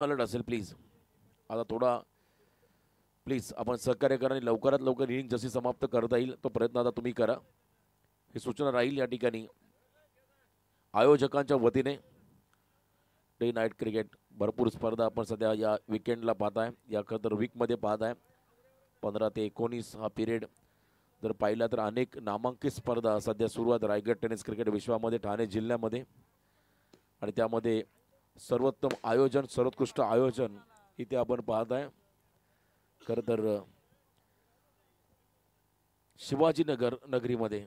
Alert असेल please. आता थोडा प्लीज आपण सहकार्य करा आणि लवकरात लवकर इनिंग जशी समाप्त करता येईल तो प्रयत्न आता तुम्ही करा. ही सूचना राहील या ठिकाणी आयोजकांच्या वतीने. डे नाईट क्रिकेट भरपूर स्पर्धा आपण सध्या या विकेंडला पाहत आहे, या खरं तर वीकमध्ये पाहत आहे. 15 ते 19 हा पिरियड जर पाहिला तर अनेक नामांकित स्पर्धा सध्या सुरू आहेत रायगड टेनिस क्रिकेट विश्वामध्ये, ठाणे जिल्ह्यामध्ये. आणि त्यामध्ये सर्वोत्तम आयोजन, सर्वोत्कृष्ट आयोजन इथे आपण पाहत आहे. खरं तर शिवाजीनगर नगरीमध्ये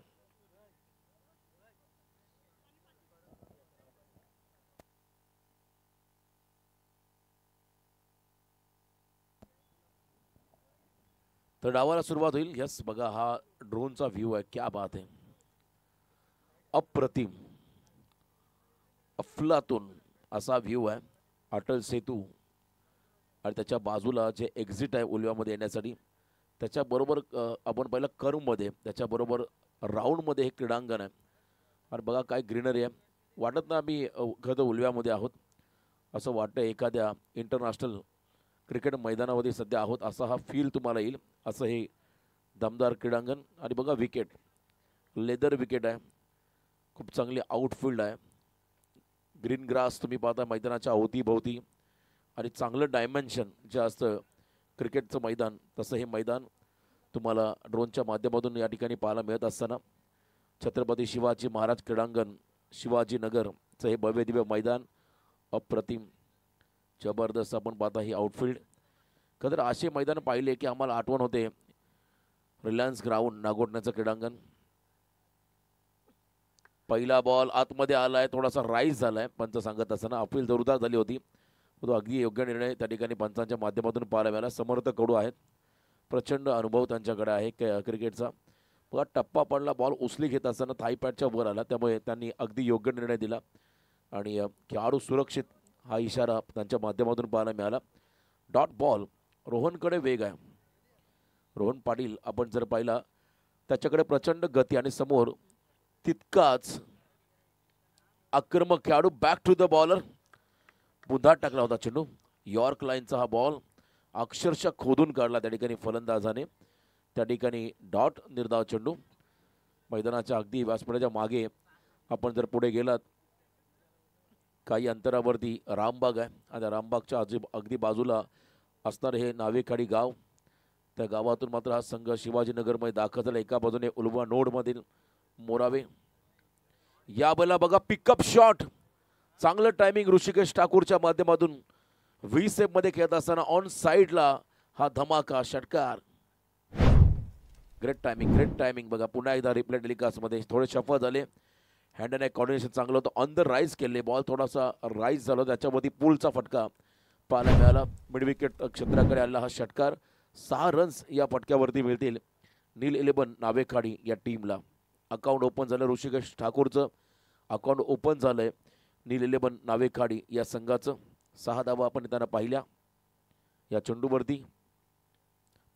तर डावाला सुरुवात होईल. यस बघा हा ड्रोनचा व्ह्यू आहे, क्या बात आहे, अप्रतिम अफलातून असा व्ह्यू आहे. अटल सेतू आणि त्याच्या बाजूला जे एक्झिट आहे उलव्यामध्ये येण्यासाठी त्याच्याबरोबर आपण पहिलं कर्वमध्ये त्याच्याबरोबर राऊंडमध्ये हे क्रीडांगण आहे. आणि बघा काय ग्रीनरी आहे, वाटत ना आम्ही खरं तर उलव्यामध्ये आहोत असं वाटतं, एखाद्या इंटरनॅशनल क्रिकेट मैदानामध्ये सध्या आहोत असा हा फील तुम्हाला येईल. असं हे दमदार क्रीडांगण. आणि बघा विकेट, लेदर विकेट आहे, खूप चांगली आउटफील्ड आहे. ग्रीन ग्रास तुम्ही पाहता मैदानाच्या अवतीभोवती आणि चांगलं डायमेन्शन जे असतं क्रिकेटचं मैदान तसं हे मैदान तुम्हाला ड्रोनच्या माध्यमातून या ठिकाणी पाहायला मिळत असताना छत्रपती शिवाजी महाराज क्रीडांगण शिवाजीनगरचं हे भव्य दिव्य मैदान अप्रतिम जबरदस्त आपण पाहता ही आउटफील्ड. खरं तर असे मैदान पाहिले की आम्हाला आठवण होते रिलायन्स ग्राउंड नागोठण्याचं क्रीडांगण. पहिला बॉल आतमध्ये आलाय, थोडासा राईज झालाय पंच सांगत असताना अपील जोरदार झाली होती, तो अगदी योग्य निर्णय त्या ठिकाणी पंचांच्या माध्यमातून पाहायला मिळाला. समर्थ कडू आहेत, प्रचंड अनुभव त्यांच्याकडे आहे क्रिकेटचा. बघा टप्पा पडला, बॉल उचली घेत असताना थायपॅडच्या वर आला, त्यामुळे त्यांनी अगदी योग्य निर्णय दिला आणि खेळाडू सुरक्षित हा इशारा त्यांच्या माध्यमातून पाहायला मिळाला. डॉट बॉल, रोहनकडे वेग आहे. रोहन पाटील आपण जर पाहिला त्याच्याकडे प्रचंड गती आणि समोर तितकाच आक्रमक खेळाडू. बॅक टू द बॉलर, पुन्हा टाकला होता चेंडू. यॉर्क लाईनचा हा बॉल अक्षरशः खोदून काढला त्या ठिकाणी फलंदाजाने. त्या ठिकाणी डॉट निर्धाव चेंडू. मैदानाच्या अगदी व्यासपीठाच्या मागे आपण जर पुढे गेलात काही अंतरावरती रामबाग आहे आणि रामबागच्या अगदी बाजूला असणार हे नावेखाडी गाव. त्या गावातून मात्र हा संघ शिवाजीनगरमध्ये दाखल झाला. एका बाजूने उलवा नोडमधील मोरावे. या बला बघा पिकअप शॉट, चांगलं टायमिंग ऋषिकेश ठाकूरच्या माध्यमातून व्ही सेपमध्ये खेळत असताना ऑन साईडला हा धमाका षटकार. ग्रेट टायमिंग बघा. पुन्हा एकदा रिप्ले टेलिकास्टमध्ये थोडे शफल झाले, हँड अँड कॉर्डिनेशन चांगलं होतं. ऑन द राईज केले, बॉल थोडासा राईज झाला, त्याच्यावरती पुलचा फटका पाहायला मिळाला. मिड विकेट क्षेत्राकडे आला हा षटकार. 6 रन्स या फटक्यावरती मिळतील नील 11 नावेखाडी या टीमला. अकाउंट ओपन झालं ऋषिकेश ठाकूरचं, अकाउंट ओपन झालंय नील 11 नावेखाडी या संघाचं. 6 धावा आपण त्यांना पाहिल्या या चेंडूवरती.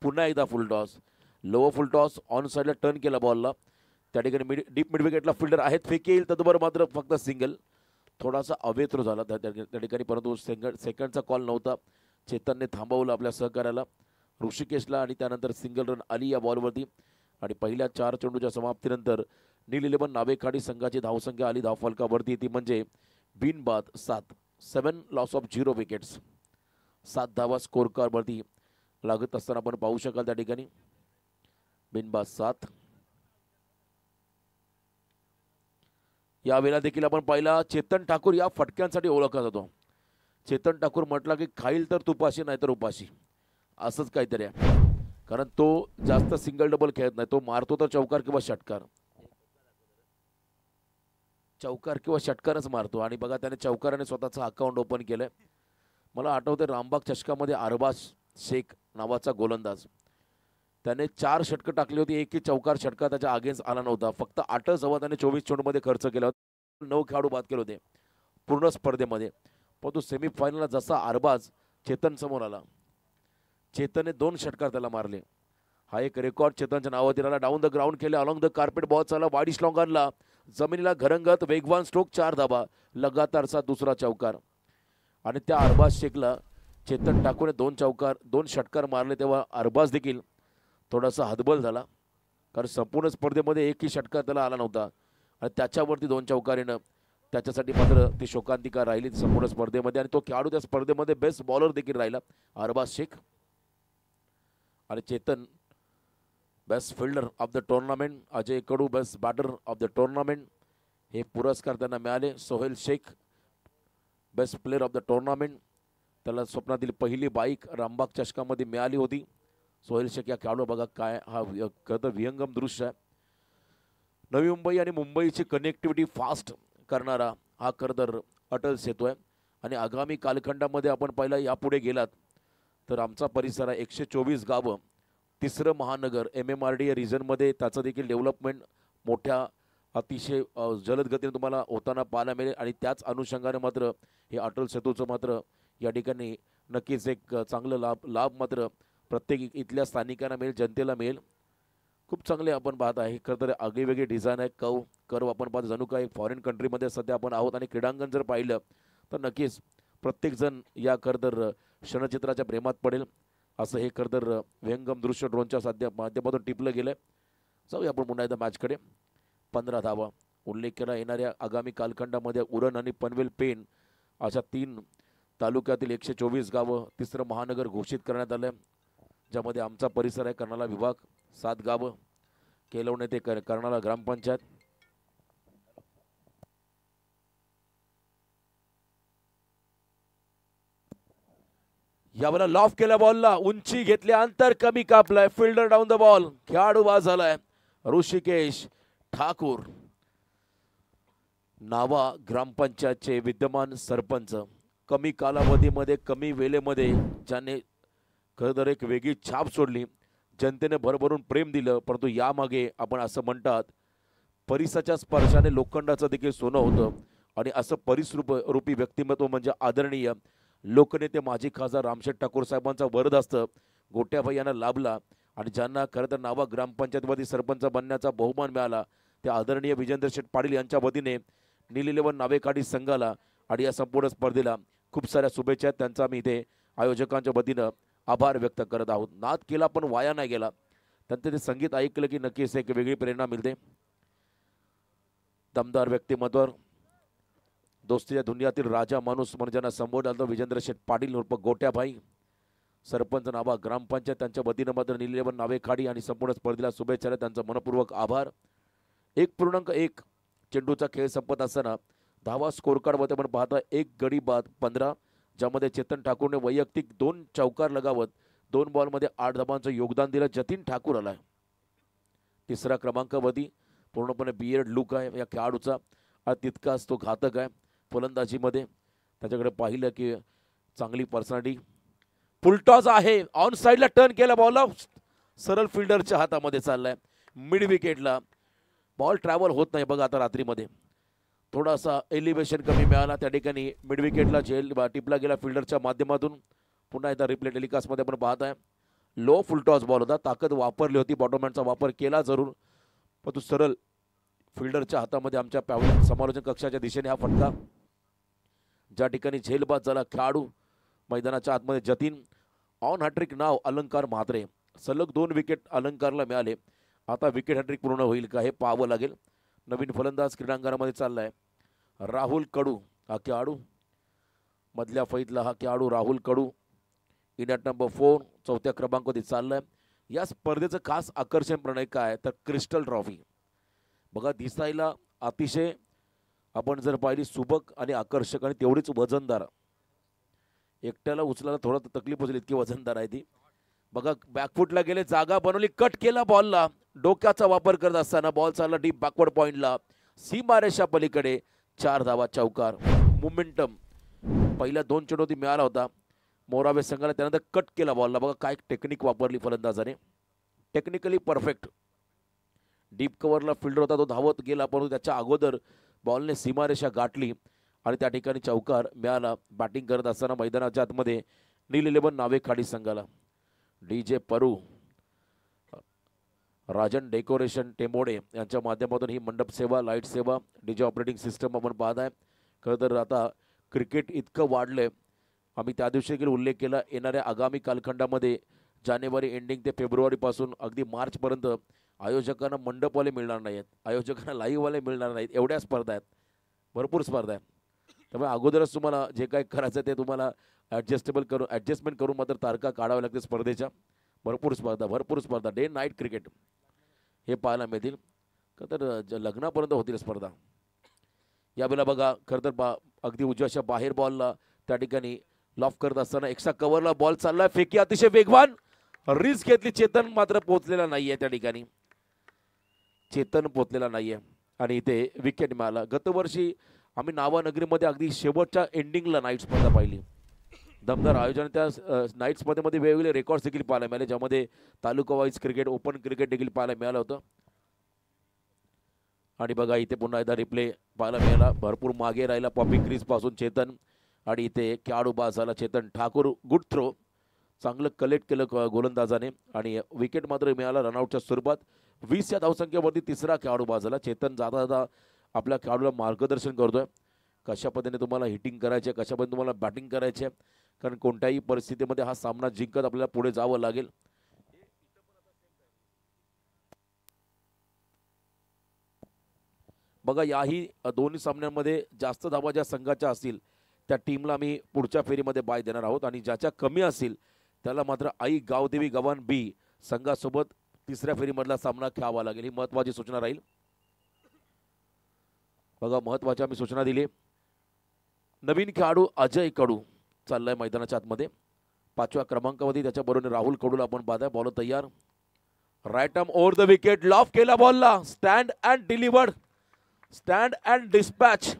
पुन्हा एकदा फुल toss, lower full toss, on साईडला टर्न केला बॉलला. त्या ठिकाणी डीप मिड विकेटला फिल्डर आहेत, फेक येईल तदबर मात्र फक्त सिंगल. थोडासा अवेत्र झाला त्या ठिकाणी, परंतु सेकंडचा कॉल नव्हता. चेतनने थांबवलं आपल्या सहकार्याला ऋषिकेशला आणि त्यानंतर सिंगल रन आली या बॉलवरती. आणि पहिल्या 4 चेंडूच्या समाप्तीनंतर नील 11 नावेखाडी संघाची धावसंख्या आली धावफलकावरती, ती म्हणजे बिनबाद 7, 7 लॉस ऑफ 0 विकेट्स. 7 धावा स्कोर कार्डवरती लागत असताना आपण पाहू शकाल त्या ठिकाणी बिनबाद 7. यावेळेला देखील आपण पाहिला चेतन ठाकूर या फटक्यांसाठी ओळखला जातो. चेतन ठाकूर म्हटला की खाईल तर तुपाशी नाही तर उपाशी, असंच काहीतरी आहे. कारण तो जास्त सिंगल डबल खेळत नाही, तो मारतो तर चौकार किंवा षटकार, चौकार किंवा षटकारच मारतो. आणि बघा त्याने चौकाराने स्वतःचं अकाउंट ओपन केलंय. मला आठवतं रामबाग चषकामध्ये अरबाज शेख नावाचा गोलंदाज, त्याने 4 षटकं टाकली होती, एकही चौकार षटकार त्याच्या अगेन्स्ट आला नव्हता. फक्त 8 सव्वा त्याने 24 चेंडूमध्ये खर्च केला होता. 9 खेळाडू बाद केले होते पूर्ण स्पर्धेमध्ये. पण तो सेमीफायनलला जसा अरबाज चेतन समोर आला, चेतनने 2 षटकार त्याला मारले. हा एक रेकॉर्ड चेतनच्या नावावर दिला. डाऊन द ग्राउंड केले, अलॉंग द कार्पेट बॉल चालला, वाडी स्लॉंग आणला, जमिनीला घरंगत वेगवान स्ट्रोक, 4 धाबा, लगातारचा दुसरा चौकार. आणि त्या अरबाज शेखला चेतन ठाकूरने 2 षटकार मारले तेव्हा अरबाज देखील थोडासा हतबल झाला, कारण संपूर्ण स्पर्धेमध्ये एकही षटकार त्याला आला नव्हता आणि त्याच्यावरती 2 चौकारीनं त्याच्यासाठी मात्र ती शोकांतिका राहिली संपूर्ण स्पर्धेमध्ये. आणि तो खेळाडू त्या स्पर्धेमध्ये बेस्ट बॉलर देखील राहिला अरबाज शेख. आणि Chetan best fielder of the tournament, Ajay Kadu best batter of the tournament हे पुरस्कार त्यांना मिळाले. Sohel Shaikh best player of the tournament, त्याला स्वप्नातील पहिली बाईक रामबाग चषकामध्ये मिळाली होती. सोहेल शेख या खेळाडू बघा काय हा खरं विहंगम दृश्य आहे. नवी मुंबई आणि मुंबईची कनेक्टिव्हिटी फास्ट करणारा हा खरं तर अटल सेतू आहे. आणि आगामी कालखंडामध्ये आपण पहिला यापुढे गेलात तर आमचा परिसर आहे 124 गावं, 3रं महानगर MMRDA रिजनमध्ये त्याचं देखील डेव्हलपमेंट मोठ्या अतिशय जलद गतीने तुम्हाला होताना पाहायला मिळेल. आणि त्याच अनुषंगाने मात्र हे अटल सेतूचं मात्र या ठिकाणी नक्कीच एक चांगलं लाभ मात्र प्रत्येक इथल्या स्थानिकांना मिळेल, जनतेला मिळेल. खूप चांगले आपण पाहत आहे. खरं तर आगळीवेगळी डिझाईन आहे, कर्व आपण पाहतो जणू काही फॉरेन कंट्रीमध्ये सध्या आपण आहोत. आणि क्रीडांगण जर पाहिलं तर नक्कीच प्रत्येकजण या खरं तर क्षणचित्राच्या प्रेमात पडेल असं हे खरं तर व्यंगम दृश्य ड्रोनच्या सध्या माध्यमातून टिपलं गेलं आहे. जाऊया आपण पुन्हा एकदा मॅचकडे. 15 धावा उल्लेख केला. येणाऱ्या आगामी कालखंडामध्ये उरण आणि पनवेल पेण अशा 3 तालुक्यातील 124 गावं 3रं महानगर घोषित करण्यात आलं आहे, ज्यामध्ये आमचा परिसर आहे कर्नाला विभाग 7 गावं, केलवणे ते कर्नाला ग्रामपंचायत. यावेळेला लॉफ केल्या बॉलला उंची घेतली, अंतर कमी कापलाय, फिल्डर डाऊन द बॉल, खेळाडू बाद झालाय ऋषिकेश ठाकूर. नावा ग्रामपंचायतचे विद्यमान सरपंच, कमी कालावधीमध्ये कमी वेळेमध्ये ज्याने खरं तर एक वेगळी छाप सोडली, जनतेने भरभरून प्रेम दिलं. परंतु यामागे आपण असं म्हणतात परिसाच्या स्पर्शाने लोखंडाचं देखील सोनं होतं. आणि असं परिसरूपी व्यक्तिमत्व म्हणजे आदरणीय लोकनेते माजी खासदार रामशेठ ठाकूर साहेबांचा वरदहस्त गोट्याभाई यांना लाभला. आणि ज्यांना खरं तर नावा ग्रामपंचायतमध्ये सरपंच बनण्याचा बहुमान मिळाला त्या आदरणीय विजेंद्र शेठ पाटील यांच्या वतीने नील 11 नावेकाठी संघाला आणि या संपूर्ण स्पर्धेला खूप साऱ्या शुभेच्छा आहेत. त्यांचा आम्ही इथे आयोजकांच्या वतीनं आभार व्यक्त करत आहोत. नाद केला पण वाया नाही गेला. त्यांचं ते संगीत ऐकलं की नक्कीच एक वेगळी प्रेरणा मिळते. दमदार व्यक्तिमत्व, दोस्तीच्या दुनियातील राजा माणूस म्हणून ज्यांना संबोधलं जातं विजेंद्र शेठ पाटील उर्फ गोट्याभाई, सरपंच नावा ग्रामपंचायत, त्यांच्या वतीनं मात्र नील 11 नावेखाडी आणि संपूर्ण स्पर्धेला शुभेच्छा. त्यांचा मनपूर्वक आभार. 1.1 चेंडूचा खेळ संपत असताना धावा स्कोर कार्डमध्ये आपण पाहता 1 गडी बाद 15, ज्यामध्ये चेतन ठाकूरने वैयक्तिक 2 चौकार लगावत 2 बॉलमध्ये 8 धावांचं योगदान दिलं. जतीन ठाकूर आलाय 3रा क्रमांकावधी. पूर्णपणे बियर्ड लुक आहे या खेळाडूचा, तितकाच तो घातक आहे फलंदाजीमध्ये. त्याच्याकडे पाहिलं की चांगली पर्सनॅलिटी. फुलटॉस आहे, ऑन साईडला टर्न केला बॉल, सरळ फिल्डरच्या हातामध्ये चाललाय. मिड विकेटला बॉल ट्रॅव्हल होत नाही बघा. आता रात्रीमध्ये थोडासा एलिव्हेशन कमी मिळाला, त्या ठिकाणी मिड विकेटला झेल टिपला गेला फिल्डरच्या माध्यमातून. पुन्हा एकदा रिप्ले टेलिकास्टमध्ये आपण पाहत आहे लो फुलटॉस बॉल होता, ताकद वापरली होती, बॉटमहँडचा वापर केला जरूर, पण तो सरळ फिल्डरच्या हातामध्ये आमच्या पॅव्हलियन समालोचन कक्षाच्या दिशेने हा फटका. ज्या ठिकाणी झेलबाद झाला खेळाडू मैदानाच्या आतमध्ये जतीन. ऑन हॅट्रिक नाव अलंकार म्हात्रे, सलग 2 विकेट अलंकारला मिळाले. आता विकेट हॅट्रिक पूर्ण होईल का हे पाहावं लागेल. नवीन फलंदाज क्रीडांगणामध्ये चाललाय राहुल कडू हा खेळाडू, मधल्या फळीतला हा खेळाडू राहुल कडू, इंडिया नंबर 4 4थ्या क्रमांकावरती चाललाय. या स्पर्धेचं खास आकर्षण प्रणय काय तर क्रिस्टल ट्रॉफी बघा, दिसायला अतिशय आपण जर पाहिली सुबक आणि आकर्षक आणि तेवढीच वजनदार. एकट्याला उचलायला थोडा तकलीफ होईल इतकी वजनदार आहे ती बघा. बॅकफुटला गेले, जागा बनवली, कट केला बॉलला, डोक्याचा वापर करत असताना बॉल चालला डीप बॅकवर्ड पॉइंटला, सीमारेषा पलीकडे 4 धावा चौकार. मोमेंटम पहिल्या 2 चेंडूत मिळाला होता मोरावे संघाला, त्यानंतर कट केला बॉलला. बघा काय टेक्निक वापरली फलंदाजाने, टेक्निकली परफेक्ट. डीप कव्हरला फिल्डर होता, तो धावत गेला, परंतु त्याच्या अगोदर बॉलने सीमारेषा गाठली आणि त्या ठिकाणी चौकार मिळाला. बॅटिंग करत असताना मैदानाच्या आतमध्ये नील 11 नावेखाडी संघाला. DJ परू, राजन डेकोरेशन टेंबोडे यांच्या माध्यमातून ही मंडप सेवा, लाईट सेवा, DJ ऑपरेटिंग सिस्टम आपण पाहत आहे. खरं तर आता क्रिकेट इतकं वाढलंय आम्ही त्या दिवशी देखील उल्लेख केला, येणाऱ्या आगामी कालखंडामध्ये जानेवारी एंडिंग ते फेब्रुवारीपासून अगदी मार्चपर्यंत आयोजकांना मंडपवाले मिळणार नाहीत, आयोजकांना लाईव्हवाले मिळणार नाहीत, एवढ्या स्पर्धा आहेत, भरपूर स्पर्धा आहेत. त्यामुळे अगोदरच तुम्हाला जे काही करायचं ते तुम्हाला ॲडजस्टमेंट करून मात्र तारखा काढाव्या लागते स्पर्धेच्या. भरपूर स्पर्धा डे नाईट क्रिकेट हे पाहायला मिळतील का, तर लग्नापर्यंत होतील स्पर्धा. यावेळेला बघा खरं तर अगदी उजव्याच्या बाहेर बॉलला त्या ठिकाणी लॉफ करत असताना एक्स्ट्रा कव्हरला बॉल चाललाय, फेकी अतिशय वेगवान, रिस्क घेतली, चेतन मात्र पोहोचलेला नाहीये त्या ठिकाणी, चेतन पोहोचलेला नाहीये आणि इथे विकेट मिळाला. गतवर्षी आम्ही नावानगरीमध्ये अगदी शेवटच्या एंडिंगला नाईट स्पर्धा पाहिली, दमदार आयोजन. त्या नाईट स्पर्धेमध्ये वेगवेगळे रेकॉर्ड्स देखील पाहायला मिळाले, ज्यामध्ये तालुका वाईज क्रिकेट, ओपन क्रिकेट देखील पाहायला मिळालं होतं. आणि बघा इथे पुन्हा एकदा रिप्ले पाहायला मिळाला, भरपूर मागे राहिला पॉपिंग क्रीज पासून चेतन, आणि इथे खेळाडू बाद झाला चेतन ठाकूर. गुड थ्रो, चांगलं कलेक्ट केलं गोलंदाजाने आणि विकेट मात्र मिळाला रनआउटच्या स्वरूपात. 20 या धावसंख्येवरती तिसरा खेळाडू बाद झाला. चेतन जाता जाता आपल्या खेळाडूला मार्गदर्शन करतोय, कशा पद्धतीने तुम्हाला हिटिंग करायचे, कशा पद्धतीने तुम्हाला बॅटिंग करायचे, कारण कोणत्याही परिस्थितीमध्ये हा सामना जिंकत आपल्याला पुढे जावं लागेल. बघा याही दोन्ही सामन्यांमध्ये जास्त धावा ज्या संघाच्या असतील त्या टीमला आम्ही पुढच्या फेरीमध्ये बाय देणार आहोत, आणि ज्याच्या कमी असतील त्याला मात्र आई गावदेवी गव्हाण बी संघासोबत तिसऱ्या फेरीमधला सामना खेळावा लागेल. ही महत्त्वाची सूचना राहील. बघा महत्त्वाची आम्ही सूचना दिली. नवीन खेळाडू अजय कडू चाललाय मैदानाच्या आतमध्ये 5व्या क्रमांकावरती, त्याच्याबरोबर राहुल कडूला आपण पाहताय. बॉल तयार, right arm over the wicket, loft केला बॉलला, stand and delivered, stand and dispatch.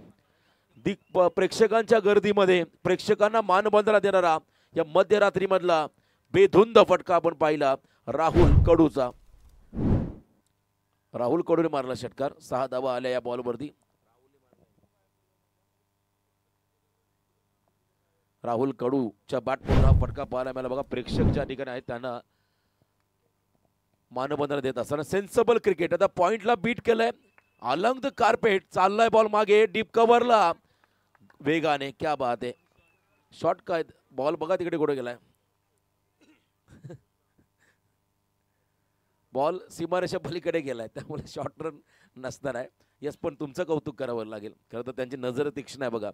प्रेक्षकांच्या गर्दीमध्ये प्रेक्षकांना मानबंधना देणारा या मध्यरात्रीमधला बेधुंद फटका आपण पाहिला राहुल कडूचा. राहुल कडूने मारला षटकार, 6 धावा आल्या या बॉलवरती. राहुल कडूच्या बॅटमधून हा फटका पाहायला मिळाला. बघा प्रेक्षक ज्या ठिकाणी आहेत त्यांना मानबंधना देत असताना सेन्सिबल क्रिकेट. आता पॉइंटला बीट केलंय, अलॉंग द कार्पेट चाललाय बॉल मागे, डीप कव्हरला वेगाने, क्या बात आहे. शॉट काय बॉल बघा तिकडे कुठे गेलाय, बॉल सीमारेषा पलीकडे गेलाय, त्यामुळे शॉर्ट रन नसणार आहे. यस, पण तुमचं कौतुक करावं लागेल, खरं तर त्यांची नजर तीक्ष्ण आहे. बघा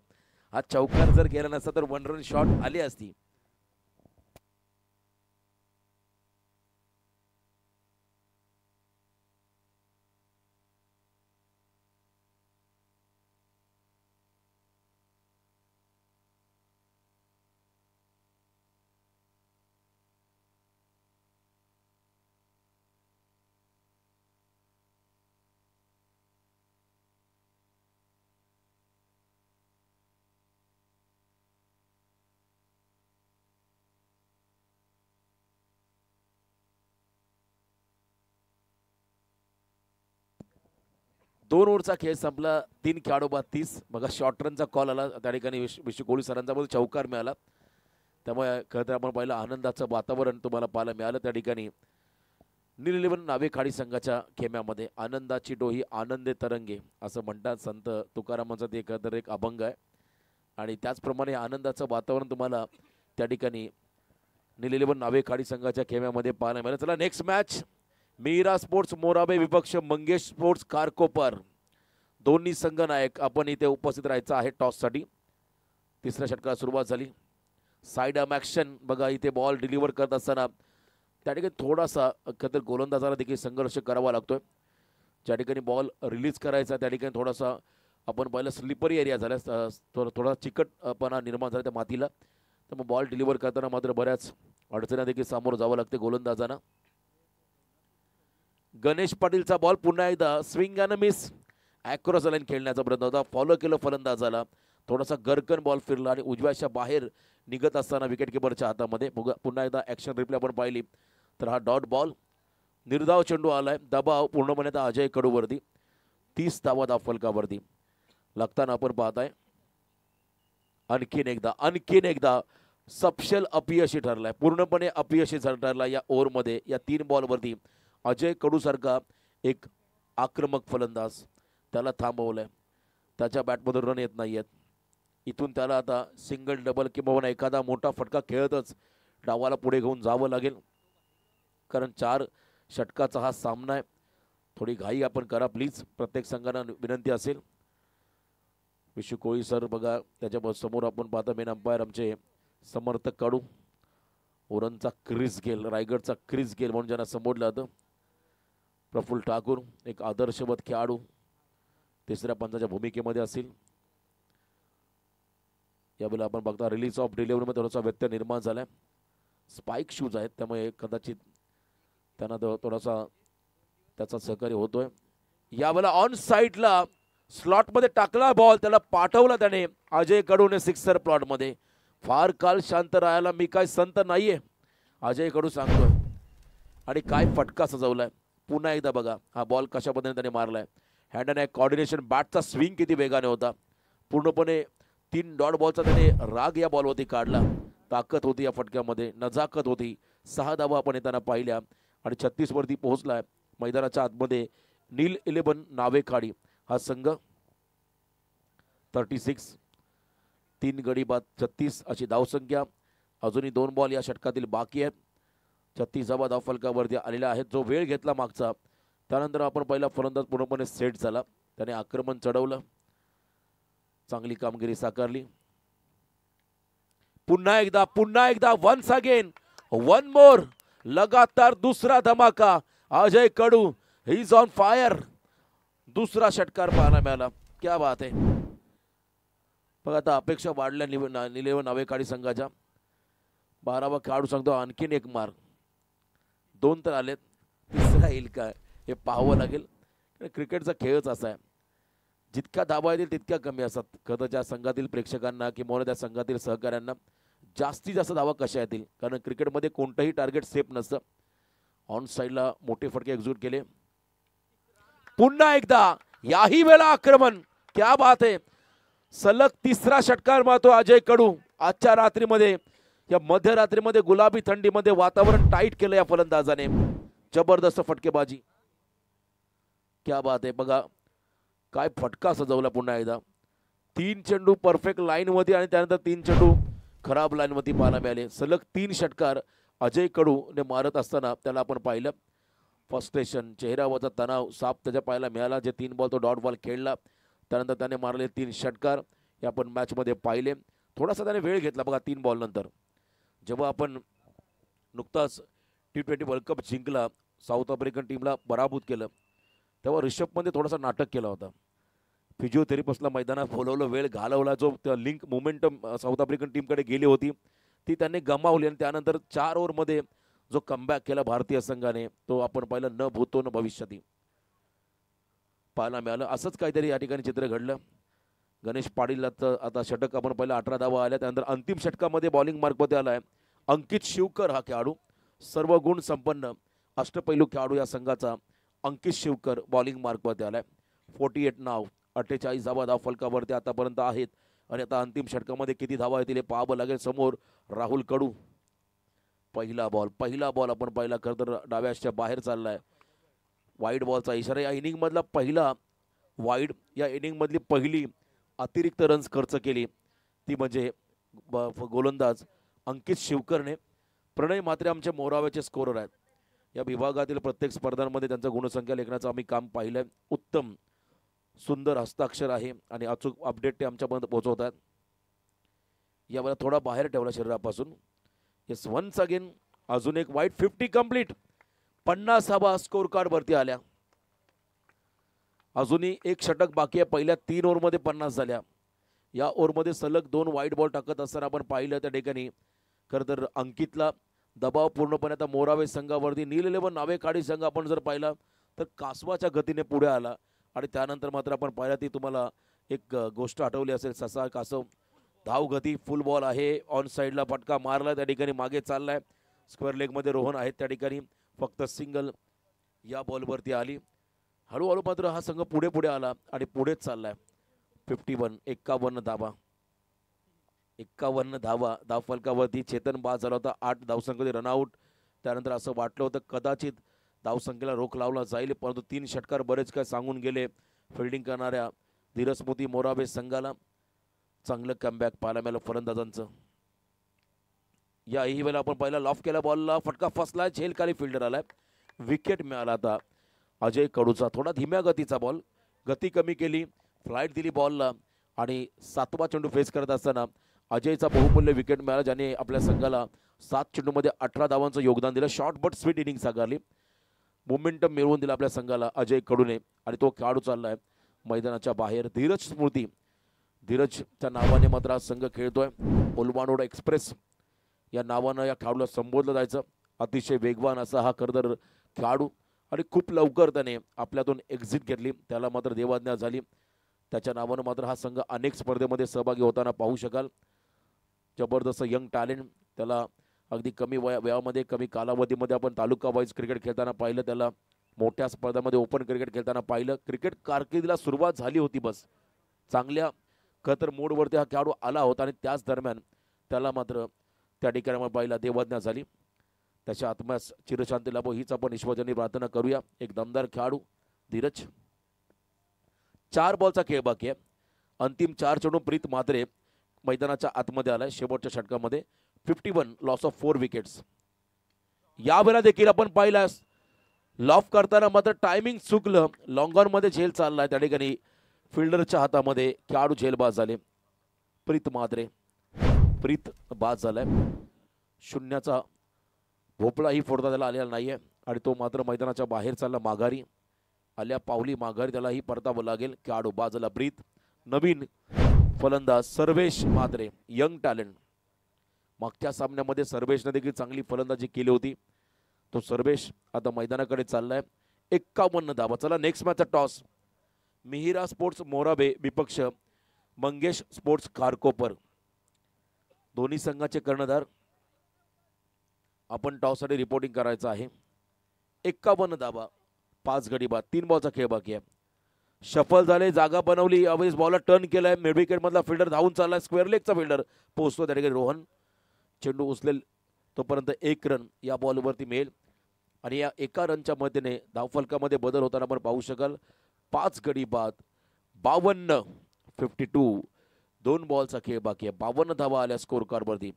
हा चौकार जर गेला नसता तर 1 रन शॉट आली असती. दोन ओव्हरचा खेळ संपला, 3 खेळाडू बाद 30. बघा शॉर्ट रनचा कॉल आला त्या ठिकाणी, विश्व कोहली सरांचा बोल चौकार मिळाला. त्यामुळे खरं तर आपण पाहिलं आनंदाचं वातावरण तुम्हाला पाहायला मिळालं त्या ठिकाणी. नील नावे खाडी संघाच्या खेम्यामध्ये आनंदाची डोही आनंदे तरंगे असं म्हणतात संत तुकारामांचा, ते खरं तर एक अभंग आहे. आणि त्याचप्रमाणे आनंदाचं वातावरण तुम्हाला त्या ठिकाणी नील नावे खाडी संघाच्या खेम्यामध्ये पाहायला मिळालं. चला नेक्स्ट मॅच, मीरा स्पोर्ट्स मोराबे विपक्ष मंगेश स्पोर्ट्स कारकोपर. दोन्ही संघ नायक आपण इथे उपस्थित राहायचं आहे टॉससाठी. तिसऱ्या षटकाला सुरुवात झाली. Side arm action. बघा इथे बॉल डिलिव्हर करत असताना त्या ठिकाणी थोडासा खतर गोलंदाजाला देखील संघर्ष करावा लागतोय. ज्या ठिकाणी बॉल रिलीज करायचा त्या ठिकाणी थोडासा आपण पाहिलं स्लिपरी एरिया झाला, थोडा चिकटपणा निर्माण झाला त्या मातीला. तर मग बॉल डिलिव्हर करताना मात्र बऱ्याच अडचणी देखील सामोरं जावं लागते गोलंदाजांना. गणेश पाटीलचा बॉल पुन्हा एकदा swing and miss, across line खेळण्याचा प्रयत्न होता, फॉलो केलं फलंदाजाला, थोडासा गरकन बॉल फिरला आणि उजव्याच्या बाहेर निघत असताना विकेट किपरच्या हातामध्ये. पुन्हा एकदा ॲक्शन रिप्ले आपण पाहिली तर हा डॉट बॉल, निर्धाव चेंडू आलाय, दबाव पूर्णपणे आता अजय कडूवरती, 30 धावा धाव फलकावरती लागताना आपण पाहताय. आणखीन एकदा सपशेल अपयशी ठरलाय, पूर्णपणे अपयशी ठरला या ओव्हरमध्ये. या 3 बॉलवरती अजय कडूसारखा एक आक्रमक फलंदाज त्याला थांबवलंय, त्याच्या बॅटमधून रन येत नाही आहेत. इथून त्याला आता सिंगल डबल किंवा एखादा मोठा फटका खेळतच डावाला पुढे घेऊन जावं लागेल, कारण 4 षटकाचा हा सामना आहे. थोडी घाई आपण करा प्लीज, प्रत्येक संघाला विनंती असेल. विशू कोळी सर बघा, त्याच्या समोर आपण पाहता मेन अंपायर आमचे समर्थक काढू. ओरणचा क्रिस गेल, रायगडचा क्रिस गेल म्हणून ज्यांना संबोधलं जातं. प्रफुल्ल ठाकूर एक आदर्शवत खेळाडू तिसऱ्या पंचाच्या भूमिकेमध्ये असेल. यावेळेला आपण बघता रिलीज ऑफ डिलिव्हरीमध्ये थोडासा व्यत्यय निर्माण झालाय. स्पाइक शूज आहेत त्यामुळे कदाचित त्यांना थोडासा त्याचा सहकार्य होतोय. यावेळेला ऑन साईडला स्लॉटमध्ये टाकला बॉल, त्याला पाठवला त्याने अजय कडूने सिक्सर प्लॉटमध्ये. फार काल शांत राहायला मी काय संत नाहीये, अजय कडू सांगतोय. आणि काय फटका सजवलाय. पुन्हा एकदा बघा हा बॉल कशा पद्धतीने त्याने मारलाय. हँड अँड कॉर्डिनेशन, बॅटचा स्विंग किती वेगाने होता. पूर्णपणे 3 डॉट बॉलचा त्याने राग या बॉलवरती काढला. ताकद होती या फटक्यामध्ये, नजाकत होती. 6 धावा आपण येताना पाहिल्या आणि 36 वरती पोहोचलाय. मैदानाच्या आतमध्ये नील 11 नावे काढी हा संघ 36, 3 गडी बाद 36 अशी धावसंख्या. अजूनही 2 बॉल या षटकातील बाकी आहेत. 36वा धाव फलकावरती आलेला आहे. जो वेळ घेतला मागचा, त्यानंतर आपण पहिला फलंदाज पूर्णपणे सेट झाला. त्याने आक्रमण चढवलं, चांगली कामगिरी साकारली. पुन्हा एकदा वन्स अगेन वन मोर, लगातार दुसरा धमाका. अजय कडू ही इज ऑन फायर. दुसरा षटकार पाहायला मिळाला. क्या बात आहे. बघा आता अपेक्षा वाढल्या निलेव नावेकाडी संघाच्या. 12वा खेळाडू सांगतो आणखीन एक मार. 2 तर आलेत, तिसरा येईल काय हे पाहावं लागेल. क्रिकेटचा खेळच असा आहे, जितक्या धावा येतील तितक्या कमी असतात. खरं त्या संघातील प्रेक्षकांना किंवा त्या संघातील सहकाऱ्यांना जास्तीत जास्त धावा कशा येतील, कारण क्रिकेटमध्ये कोणतंही टार्गेट सेफ नसतं. ऑन साईडला मोठे फटके एक्झिक्यूट केले. पुन्हा एकदा याही वेळा आक्रमण. क्या बात आहे. सलग तिसरा षटकार मारतो अजय कडू आजच्या रात्रीमध्ये. या मध्यरात्रीमध्ये गुलाबी थंडीमध्ये वातावरण टाईट केलं या फलंदाजाने. जबरदस्त फटकेबाजी. क्या बात आहे. बघा काय फटका सजवला. पुन्हा एकदा 3 चेंडू परफेक्ट लाईन मध्ये आणि त्यानंतर 3 चेंडू खराब लाईन मध्ये पाहायला मिळाले. सलग 3 षटकार अजय कडूने मारत असताना त्याला आपण पाहिलं. फ्रस्ट्रेशन, चेहऱ्यावरचा तणाव साफ त्याच्या पाहायला मिळाला. जे 3 बॉल तो डॉट बॉल खेळला, त्यानंतर त्याने मारले 3 षटकार हे आपण मॅचमध्ये पाहिले. थोडासा त्याने वेळ घेतला बघा 3 बॉल नंतर. जेव्हा आपण नुकताच T20 वर्ल्ड कप जिंकला, साऊथ आफ्रिकन टीमला पराभूत केलं, तेव्हा रिषभमध्ये थोडासा नाटक केला होता. फिजिओथेरपिस्टला मैदानात बोलवलं, वेळ घालवला. जो लिंक मोमेंटम साऊथ आफ्रिकन टीमकडे गेली होती ती त्यांनी गमावली. आणि त्यानंतर 4 ओव्हरमध्ये जो कमबॅक केला भारतीय संघाने, तो आपण पाहिलं न भूतो न भविष्यती पाहायला मिळालं. असंच काहीतरी या ठिकाणी चित्र घडलं. गणेश पाटीलला तर आता षटक आपण पहिला 18 धावा आल्या. त्यानंतर अंतिम षटकामध्ये बॉलिंग मार्कमध्ये आलाय अंकित शिवकर हा खेळाडू. सर्व गुण संपन्न अष्टपैलू खेळाडू या संघाचा अंकित शिवकर बॉलिंग मार्कमध्ये आलाय. 48 नाव, 48 धावा धाव फलकावरती आतापर्यंत आहेत. आणि आता अंतिम षटकामध्ये किती धावा येतील हे पाहावं लागेल. समोर राहुल कडू. पहिला बॉल आपण पाहिला, खरं तर डाव्याच्या बाहेर चाललाय. वाईड बॉलचा इशारा. या इनिंग मधला पहिला वाईड, या इनिंग मधली पहिली अतिरिक्त रन्स खर्च केली ती म्हणजे गोलंदाज अंकित शिवकरने. प्रणय म्हात्रे आमचे मोराव्याचे स्कोरर आहेत. या विभागातील प्रत्येक स्पर्धांमध्ये त्यांचा गुणसंख्या लेखनाचं आम्ही काम पाहिलंय. उत्तम सुंदर हस्ताक्षर आहे आणि अचूक अपडेट ते आमच्यापर्यंत पोहोचवतात. यावेळेला थोडा बाहेर ठेवला शरीरापासून. येस, वन्स अगेन अजून एक वाईड. 50 कंप्लीट. 50 धावा स्कोर कार्ड वरती आल्या. अजूनही एक षटक बाकी आहे. पहिल्या 3 ओव्हरमध्ये 50 झाल्या. या ओव्हरमध्ये सलग 2 वाईड बॉल टाकत असताना आपण पाहिलं त्या ठिकाणी खरं तर अंकितला दबाव पूर्णपणे आता मोरावे संघावरती. नील 11 नावेकाडी संघ आपण जर पाहिला तर कासवाच्या गतीने पुढे आला. आणि त्यानंतर मात्र आपण पाहिला ती तुम्हाला एक गोष्ट आठवली असेल. ससा कासव धाव गती, फुल बॉल आहे. ऑन साईडला फटका मारला, त्या ठिकाणी मागे चाललाय. स्क्वेअर लेगमध्ये रोहन आहेत त्या ठिकाणी. फक्त सिंगल या बॉलवरती आली. हळूहळू मात्र हा संघ पुढे पुढे आला आणि पुढेच चाललाय. 51 धावा, 51 धावा धाव फलकावरती. चेतन बाद झाला होता. 8 धावसंख्येमध्ये रनआउट. त्यानंतर असं वाटलं होतं कदाचित धावसंख्येला रोख लावला जाईल, परंतु 3 षटकार बरेच काय सांगून गेले फिल्डिंग करणाऱ्या धीरस्मृती मोराबे संघाला. चांगलं कमबॅक पाहायला मिळालं फलंदाजांचं. याही वेळेला आपण पहिला लॉफ केला बॉलला, फटका फसला, झेल खाली फिल्डर आलाय, विकेट मिळाला. आता अजय कडूचा थोडा धीम्या गतीचा बॉल, गती कमी केली, फ्लाईट दिली बॉलला आणि 7वा चेंडू फेस करत असताना अजयचा बहुमूल्य विकेट मिळाला, ज्याने आपल्या संघाला 7 चेंडूमध्ये 18 धावांचं योगदान दिलं. शॉर्ट बट स्वीट इनिंग साकारली, मोमेंटम मिळवून दिला आपल्या संघाला अजय कडूने. आणि तो खेळाडू चाललाय मैदानाच्या बाहेर. धीरज स्मृती, धीरजच्या नावाने मात्र संघ खेळतोय. उलवानोड एक्सप्रेस या नावानं या खेळाडूला संबोधलं जायचं. अतिशय वेगवान असा हा करदर खेळाडू आणि खूप लवकर त्याने आपल्यातून एक्झिट घेतली, त्याला मात्र देवाज्ञा झाली. त्याच्या नावानं मात्र हा संघ अनेक स्पर्धेमध्ये सहभागी होताना पाहू शकाल. जबरदस्त यंग टॅलेंट, त्याला अगदी कमी वयामध्ये कमी कालावधीमध्ये आपण तालुका वाईज क्रिकेट खेळताना पाहिलं, त्याला मोठ्या स्पर्धामध्ये ओपन क्रिकेट खेळताना पाहिलं. क्रिकेट कारकिर्दीला सुरुवात झाली होती, बस चांगल्या खतर मोडवरती हा खेळाडू आला होता आणि त्याच दरम्यान त्याला मात्र त्या ठिकाणी पाहिला देवाज्ञा झाली. त्याच्या आत्म्यास चिरशांती लाभो हीच आपण ईश्वरचरणी प्रार्थना करूया. एक दमदार खेळाडू धीरज. 4 बॉलचा खेळ बाकी आहे. अंतिम 4 चेंडू प्रीत म्हात्रे मैदानाच्या आतमध्ये आलाय शेवटच्या षटकामध्ये. 51 लॉस ऑफ 4 विकेट्स. यावेळेला देखील आपण पाहिलास लॉफ करताना मात्र टायमिंग चुकलं, लॉंग ऑन मध्ये झेल चाललाय, त्या ठिकाणी फिल्डरच्या हातामध्ये खेळाडू झेलबाज झाले. प्रीत म्हात्रे, प्रीत बाद झालाय. शून्याचा भोपळाही फोडता त्याला आलेला नाहीये आणि तो मात्र मैदानाच्या बाहेर चालला माघारी. आल्या पावली माघारी त्यालाही परतावं लागेल. खेळाडू बाजूला प्रीत. नवीन फलंदाज सर्वेश म्हात्रे, यंग टॅलेंट. मागच्या सामन्यामध्ये सर्वेशने देखील चांगली फलंदाजी केली होती. तो सर्वेश आता मैदानाकडे चाललाय. 51 धावा. चला नेक्स्ट मॅचचा टॉस. मिहिरा स्पोर्ट्स मोराबे विपक्ष मंगेश स्पोर्ट्स खारकोपर. दोन्ही संघाचे कर्णधार आपण टॉससाठी रिपोर्टिंग करायचं आहे. 51 धावा, 5 गडी बाद, 3 बॉलचा खेळ बाकी आहे. शफल झाले, जागा बनवली, यावेळेस बॉलला टर्न केलाय, मिड विकेट मधला फिल्डर धावून चाललाय, स्क्वेअर लेगचा फिल्डर पोहोचतो त्या ठिकाणी रोहन. चेंडू उचलेल तोपर्यंत 1 रन या बॉलवरती मिळेल आणि या एका रनच्या मदतीने धावफलकामध्ये बदल होताना आपण पाहू शकाल. 5 गडी बाद, 52, 2 बॉलचा खेळ बाकी आहे. 52 धावा आल्या स्कोर कार्डवरती.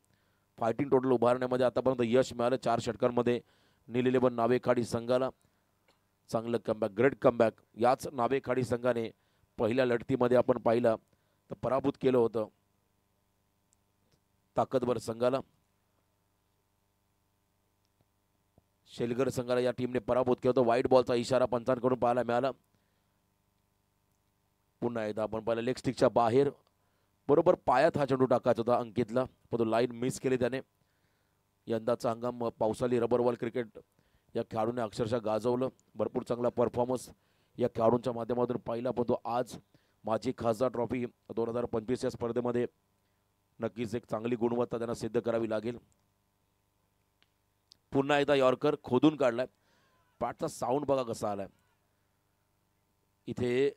फायटिंग टोटल उभारण्यामध्ये आतापर्यंत यश मिळालं 4 षटकांमध्ये. नील11 नावेखाडी संघाला चांगलं कमबॅक, ग्रेट कमबॅक. याच नावेखाडी संघाने पहिल्या लढतीमध्ये आपण पाहिलं तर पराभूत केलं होतं ताकदवर संघाला. शेलगर संघाला या टीमने पराभूत केलं होतं. वाईट बॉलचा इशारा पंचांकडून पाहायला मिळाला. पुन्हा एकदा आपण पाहिलं लेग स्टिकच्या बाहेर बरोबर पायात हा चेंडू टाकायचा होता अंकितला, पण तो लाईन मिस केली त्याने. यंदाचा हंगाम पावसाळी रबर बॉल क्रिकेट या खेळाडूने अक्षरशः गाजवलं. भरपूर चांगला परफॉर्मन्स या खेळाडूंच्या माध्यमातून पाहिला, पण तो आज माजी खासदार ट्रॉफी 2025 या स्पर्धेमध्ये नक्कीच एक चांगली गुणवत्ता त्यांना सिद्ध करावी लागेल. पुन्हा एकदा यॉर्कर खोदून काढलाय. पॅटचा साऊंड बघा कसा आलाय. इथे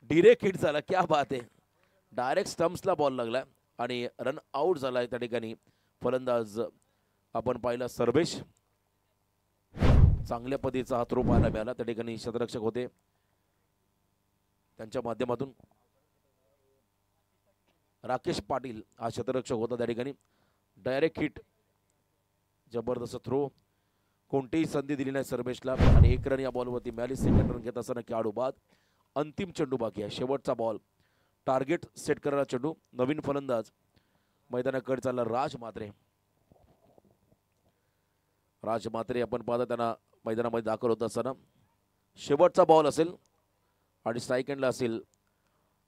डिरेक्ट हिट झाला, क्या बात आहे. डायरेक्ट स्टम्प्सला बॉल लागला आणि रन आउट झालाय त्या ठिकाणी फलंदाज आपण पाहिला सर्वेश. चांगल्या पद्धतीचा हा थ्रो पाहायला मिळाला त्या ठिकाणी. क्षेत्ररक्षक होते त्यांच्या माध्यमातून राकेश पाटील हा क्षेत्ररक्षक होता त्या ठिकाणी. डायरेक्ट हिट, जबरदस्त थ्रो, कोणतीही संधी दिली नाही सर्वेशला आणि 1 रन या बॉलवरती मिळाली. सेकंड रन घेत असताना खेळाडू बाद. अंतिम चेंडू बाकी आहे, शेवटचा बॉल. टार्गेट सेट करायला चेंडू. नवीन फलंदाज मैदानाकडे चालला राज म्हात्रे. राज म्हात्रे आपण पाहता त्यांना मैदानामध्ये दाखल होत असताना शेवटचा बॉल असेल आणि स्ट्राईक एंडला असेल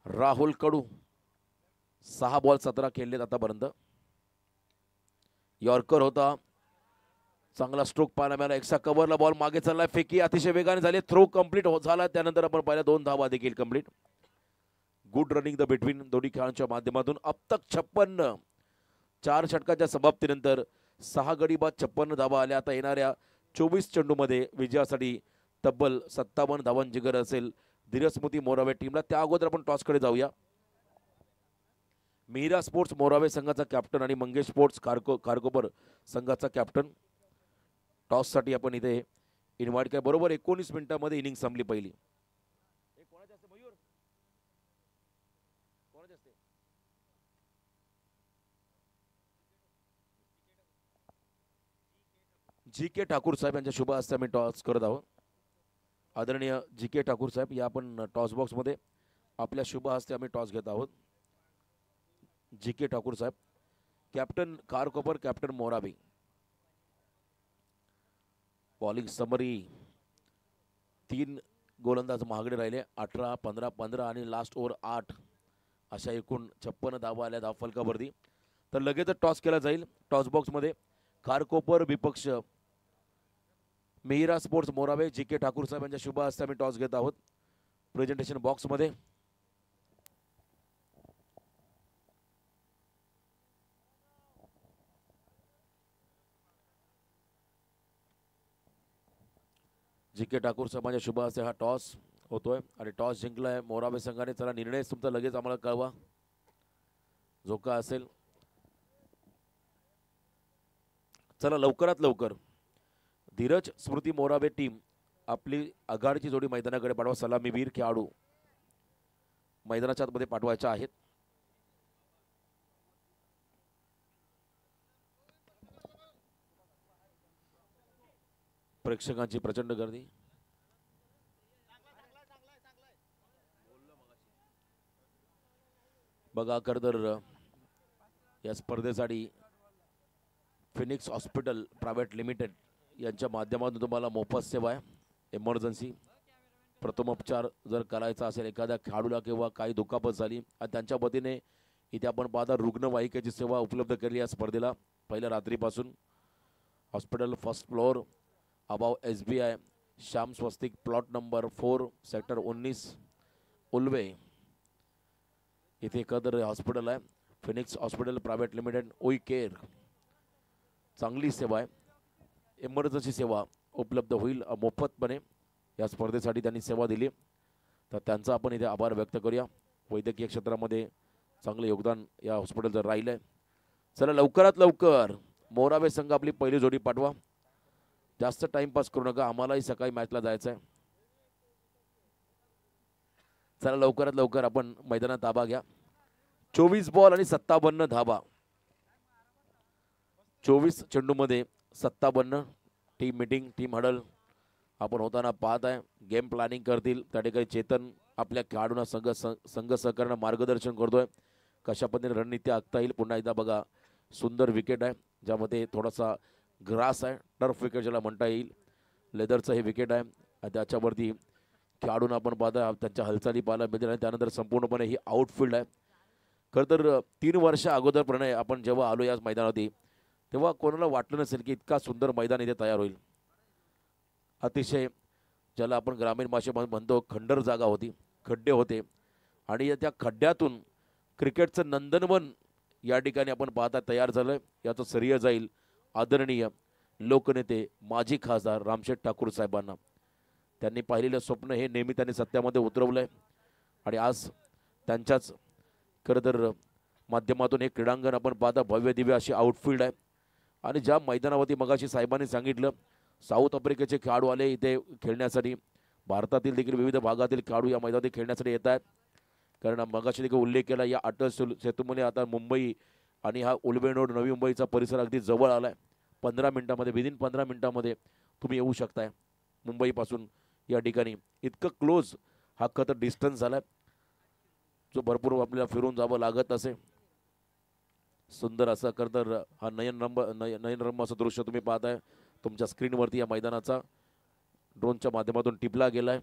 राहुल कडू. 6 बॉल 17 खेळलेत आतापर्यंत. यॉर्कर होता, चांगला स्ट्रोक पाहायला मिळाला. एक्स्ट्रा कव्हरला बॉल मागे चाललाय, फेकी अतिशय वेगाने झाली, थ्रो कंप्लीट झाला. त्यानंतर आपण पाहिलं 2 धावा देखील complete. Good running the between दोन्ही खेळाडूंच्या माध्यमातून. अब तक 56, 4 षटकाच्या समाप्तीनंतर 6 गडी बाद 56 धावा आल्या. आता येणाऱ्या 24 चेंडूमध्ये विजयासाठी तब्बल 57 धावांची गरज असेल धीरज स्मृती मोरावे टीमला. त्या अगोदर आपण टॉसकडे जाऊया. मिहिरा स्पोर्ट्स मोरावे संघाचा कॅप्टन आणि मंगेश स्पोर्ट्स खारकोपर संघाचा कॅप्टन. टॉससाठी आपण इथे इन्व्हाइट काय. बरोबर 19 मिनिटांमध्ये इनिंग संपली पहिली. जी.के. ठाकूर साहेब यांच्या शुभ हस्ते आम्ही टॉस करत आहोत. आदरणीय जी.के. ठाकूर साहेब या आपण टॉस बॉक्समध्ये आपल्या शुभ हस्ते आम्ही टॉस घेत आहोत. जी.के. ठाकूर साहेब, कॅप्टन कारकोपर, कॅप्टन मोराबी. बॉलिंग समरी 3 गोलंदाज महागडे राहिले. 18, 15, 15 आणि लास्ट ओव्हर 8 अशा एकूण 56 धावा आल्या धावफलकावरती. तर लगेच टॉस केला जाईल. टॉस बॉक्समध्ये कारकोपर विपक्ष मेहिरा स्पोर्ट्स मोराबे, जी.के. ठाकूर साहेब यांच्या शुभ हस्ते आम्ही टॉस घेत आहोत. प्रेझेंटेशन बॉक्समध्ये जी.के. ठाकूर साहेबांच्या शुभ हस्ते हा टॉस होतोय आणि टॉस जिंकलाय मोराबे संघाने. चला निर्णय तुमचा लगेच आम्हाला कळवा जो का असेल. चला लवकरात लवकर धीरज स्मृती मोराबे टीम आपली आघाडीची जोडी मैदानाकडे पाठवा. सलामीवीर खेळाडू मैदानाच्या आतमध्ये पाठवायच्या आहेत. प्रेक्षकांची प्रचंड गर्दी. बघा खरं तर या स्पर्धेसाठी फिनिक्स हॉस्पिटल प्रायव्हेट लिमिटेड यांच्या माध्यमातून तुम्हाला मोफत सेवा आहे. इमर्जन्सी प्रथमोपचार जर करायचा असेल एखाद्या खेळाडूला किंवा काही दुखापत झाली आणि त्यांच्या वतीने इथे आपण पाहता रुग्णवाहिकेची सेवा उपलब्ध केली या स्पर्धेला पहिल्या रात्रीपासून. Hospital first floor above SBI Shyam Swastik plot number 4 sector 19 Ulwe इथे एकत्र हॉस्पिटल आहे. फिनिक्स हॉस्पिटल प्रायव्हेट लिमिटेड ओई केअर चांगली सेवा आहे. इमर्जन्सी सेवा उपलब्ध होईल मोफतपणे. या स्पर्धेसाठी त्यांनी सेवा दिली तर त्यांचा आपण इथे आभार व्यक्त करूया. वैद्यकीय क्षेत्रामध्ये चांगलं योगदान या हॉस्पिटलचं राहिलं आहे. चला लवकरात लवकर मोराबे संघ आपली पहिली जोडी पाठवा. जास्त टाइमपास करू नका, आम्हालाही सकाळी मॅचला जायचं आहे. चला लवकरात लवकर आपण मैदानात ताबा घ्या. 24 बॉल आणि 57 धावा. 24 चेंडूमध्ये 57. टीम मीटिंग, टीम हडल आपण होताना पाहत आहे. गेम प्लॅनिंग करतील त्या ठिकाणी चेतन आपल्या खेळाडूंना संघ सहकार्यानं मार्गदर्शन करतोय कशा पद्धतीने रणनीती आखता येईल. पुन्हा एकदा बघा सुंदर विकेट आहे ज्यामध्ये थोडासा ग्रास आहे, टर्फ विकेट ज्याला म्हणता येईल. लेदरचं हे विकेट आहे आणि त्याच्यावरती खेळाडूंना आपण पाहता त्यांच्या हालचाली पाहायला मिळतील आणि त्यानंतर संपूर्णपणे ही आउटफील्ड आहे. खरं तर 3 वर्ष अगोदर प्रणय आपण जेव्हा आलो या मैदानावरती तेव्हा कोणाला वाटलं नसेल की इतका सुंदर मैदान इथे तयार होईल. अतिशय ज्याला आपण ग्रामीण भाषेमध्ये म्हणतो खंडर जागा होती, खड्डे होते आणि त्या खड्ड्यातून क्रिकेटचं नंदनवन या ठिकाणी आपण पाहता तयार झालं. याचं श्रेय जाईल आदरणीय लोकनेते माजी खासदार रामशेठ ठाकूर साहेबांना. त्यांनी पाहिलेलं स्वप्न हे नेहमी त्यांनी सत्यामध्ये उतरवलं आहे आणि आज त्यांच्याच खरं तर माध्यमातून हे क्रीडांगण आपण पाहता भव्य दिव्य अशी आउटफील्ड आहे. आणि ज्या मैदानावरती मगाशी साहेबांनी सांगितलं साऊथ आफ्रिकेचे खेळाडू आले इथे खेळण्यासाठी, भारतातील देखील विविध भागातील खेळाडू या मैदानात खेळण्यासाठी येत आहेत. कारण मगाशी देखील उल्लेख केला या अटल सेतूमुळे आता मुंबई आणि हा उल्वे रोड नवी मुंबईचा परिसर अगदी जवळ आला आहे. 15 मिनिटामध्ये विदिन 15 मिनिटामध्ये तुम्ही येऊ शकताय मुंबईपासून या ठिकाणी. इतकं क्लोज हा खतर डिस्टन्स झाला जो भरपूर आपल्याला फिरून जावं लागत असे. सुंदर असं खरं तर हा नयनरम्य असं दृश्य तुम्ही पाहताय तुमच्या स्क्रीनवरती. या मैदानाचा ड्रोनच्या माध्यमातून टिपला गेला आहे.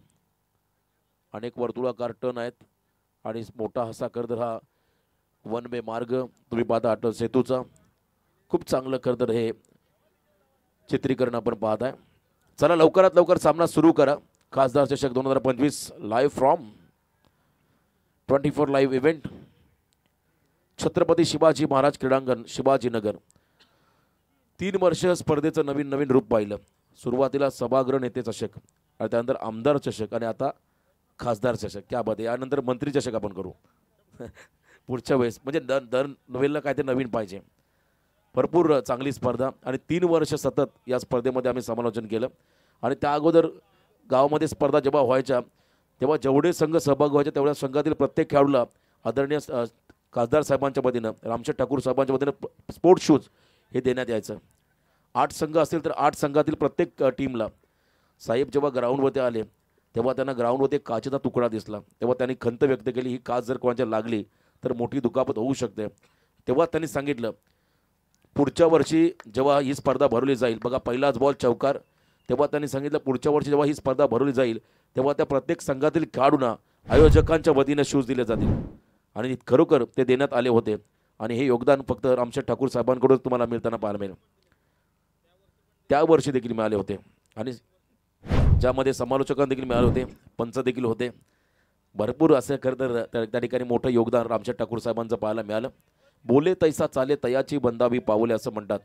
अनेक वर्तुळाकार टर्न आहेत आणि मोठा असा खरं तर हा वन वे मार्ग तुम्ही पाहता अटल सेतूचा. खूप चांगलं खरं तर हे चित्रीकरण आपण पाहताय. चला लवकरात लवकर सामना सुरू करा. खासदार चषक 2025 live from 24 live event Chhatrapati Shivaji Maharaj क्रीडांगण शिवाजीनगर. 3 वर्ष स्पर्धेचं नवीन रूप पाहिलं. सुरुवातीला सभागृह नेते चषक आणि त्यानंतर आमदार चषक आणि आता खासदार चषक. क्या बात आहे. यानंतर मंत्री चषक आपण करू पुढच्या वेळेस. म्हणजे दर नवीनला काय ते नवीन पाहिजे. भरपूर चांगली स्पर्धा आणि 3 वर्ष सतत या स्पर्धेमध्ये आम्ही समालोचन केलं. आणि त्या अगोदर गावामध्ये स्पर्धा जेव्हा व्हायच्या तेव्हा जेवढे संघ सहभागी व्हायचे तेवढ्या संघातील प्रत्येक खेळाडूला आदरणीय खासदार साहेबांच्या वतीनं रामशेठ ठाकूर साहेबांच्या वतीनं स्पोर्ट्स शूज हे देण्यात यायचं. 8 संघ असतील तर 8 संघातील प्रत्येक टीमला साहेब जेव्हा ग्राउंडवरती आले तेव्हा त्यांना ग्राउंडवरती काचेचा तुकडा दिसला, तेव्हा त्यांनी खंत व्यक्त केली, ही काच जर कोणाच्या लागली तर मोठी दुखापत होऊ शकते. तेव्हा त्यांनी सांगितलं पुढच्या वर्षी जेव्हा ही स्पर्धा भरवली जाईल, बघा पहिलाच बॉल चौकार, तेव्हा त्यांनी सांगितलं पुढच्या वर्षी जेव्हा ही स्पर्धा भरवली जाईल तेव्हा त्या प्रत्येक संघातील खेळाडूंना आयोजकांच्या वतीने शूज दिले जातील आणि खरोखर ते देण्यात आले होते. आणि हे योगदान फक्त रामशेठ ठाकूर साहेबांकडून तुम्हाला मिळताना पाहायला मिळेल. त्या वर्षी देखील मिळाले होते आणि ज्यामध्ये समालोचकांना देखील मिळाले होते, पंच देखील होते. भरपूर असे खरं तर त्या ठिकाणी मोठं योगदान रामशेठ ठाकूर साहेबांचं पाहायला मिळालं. बोले तैसा चाले तयाची बंदावी पावले असं म्हणतात.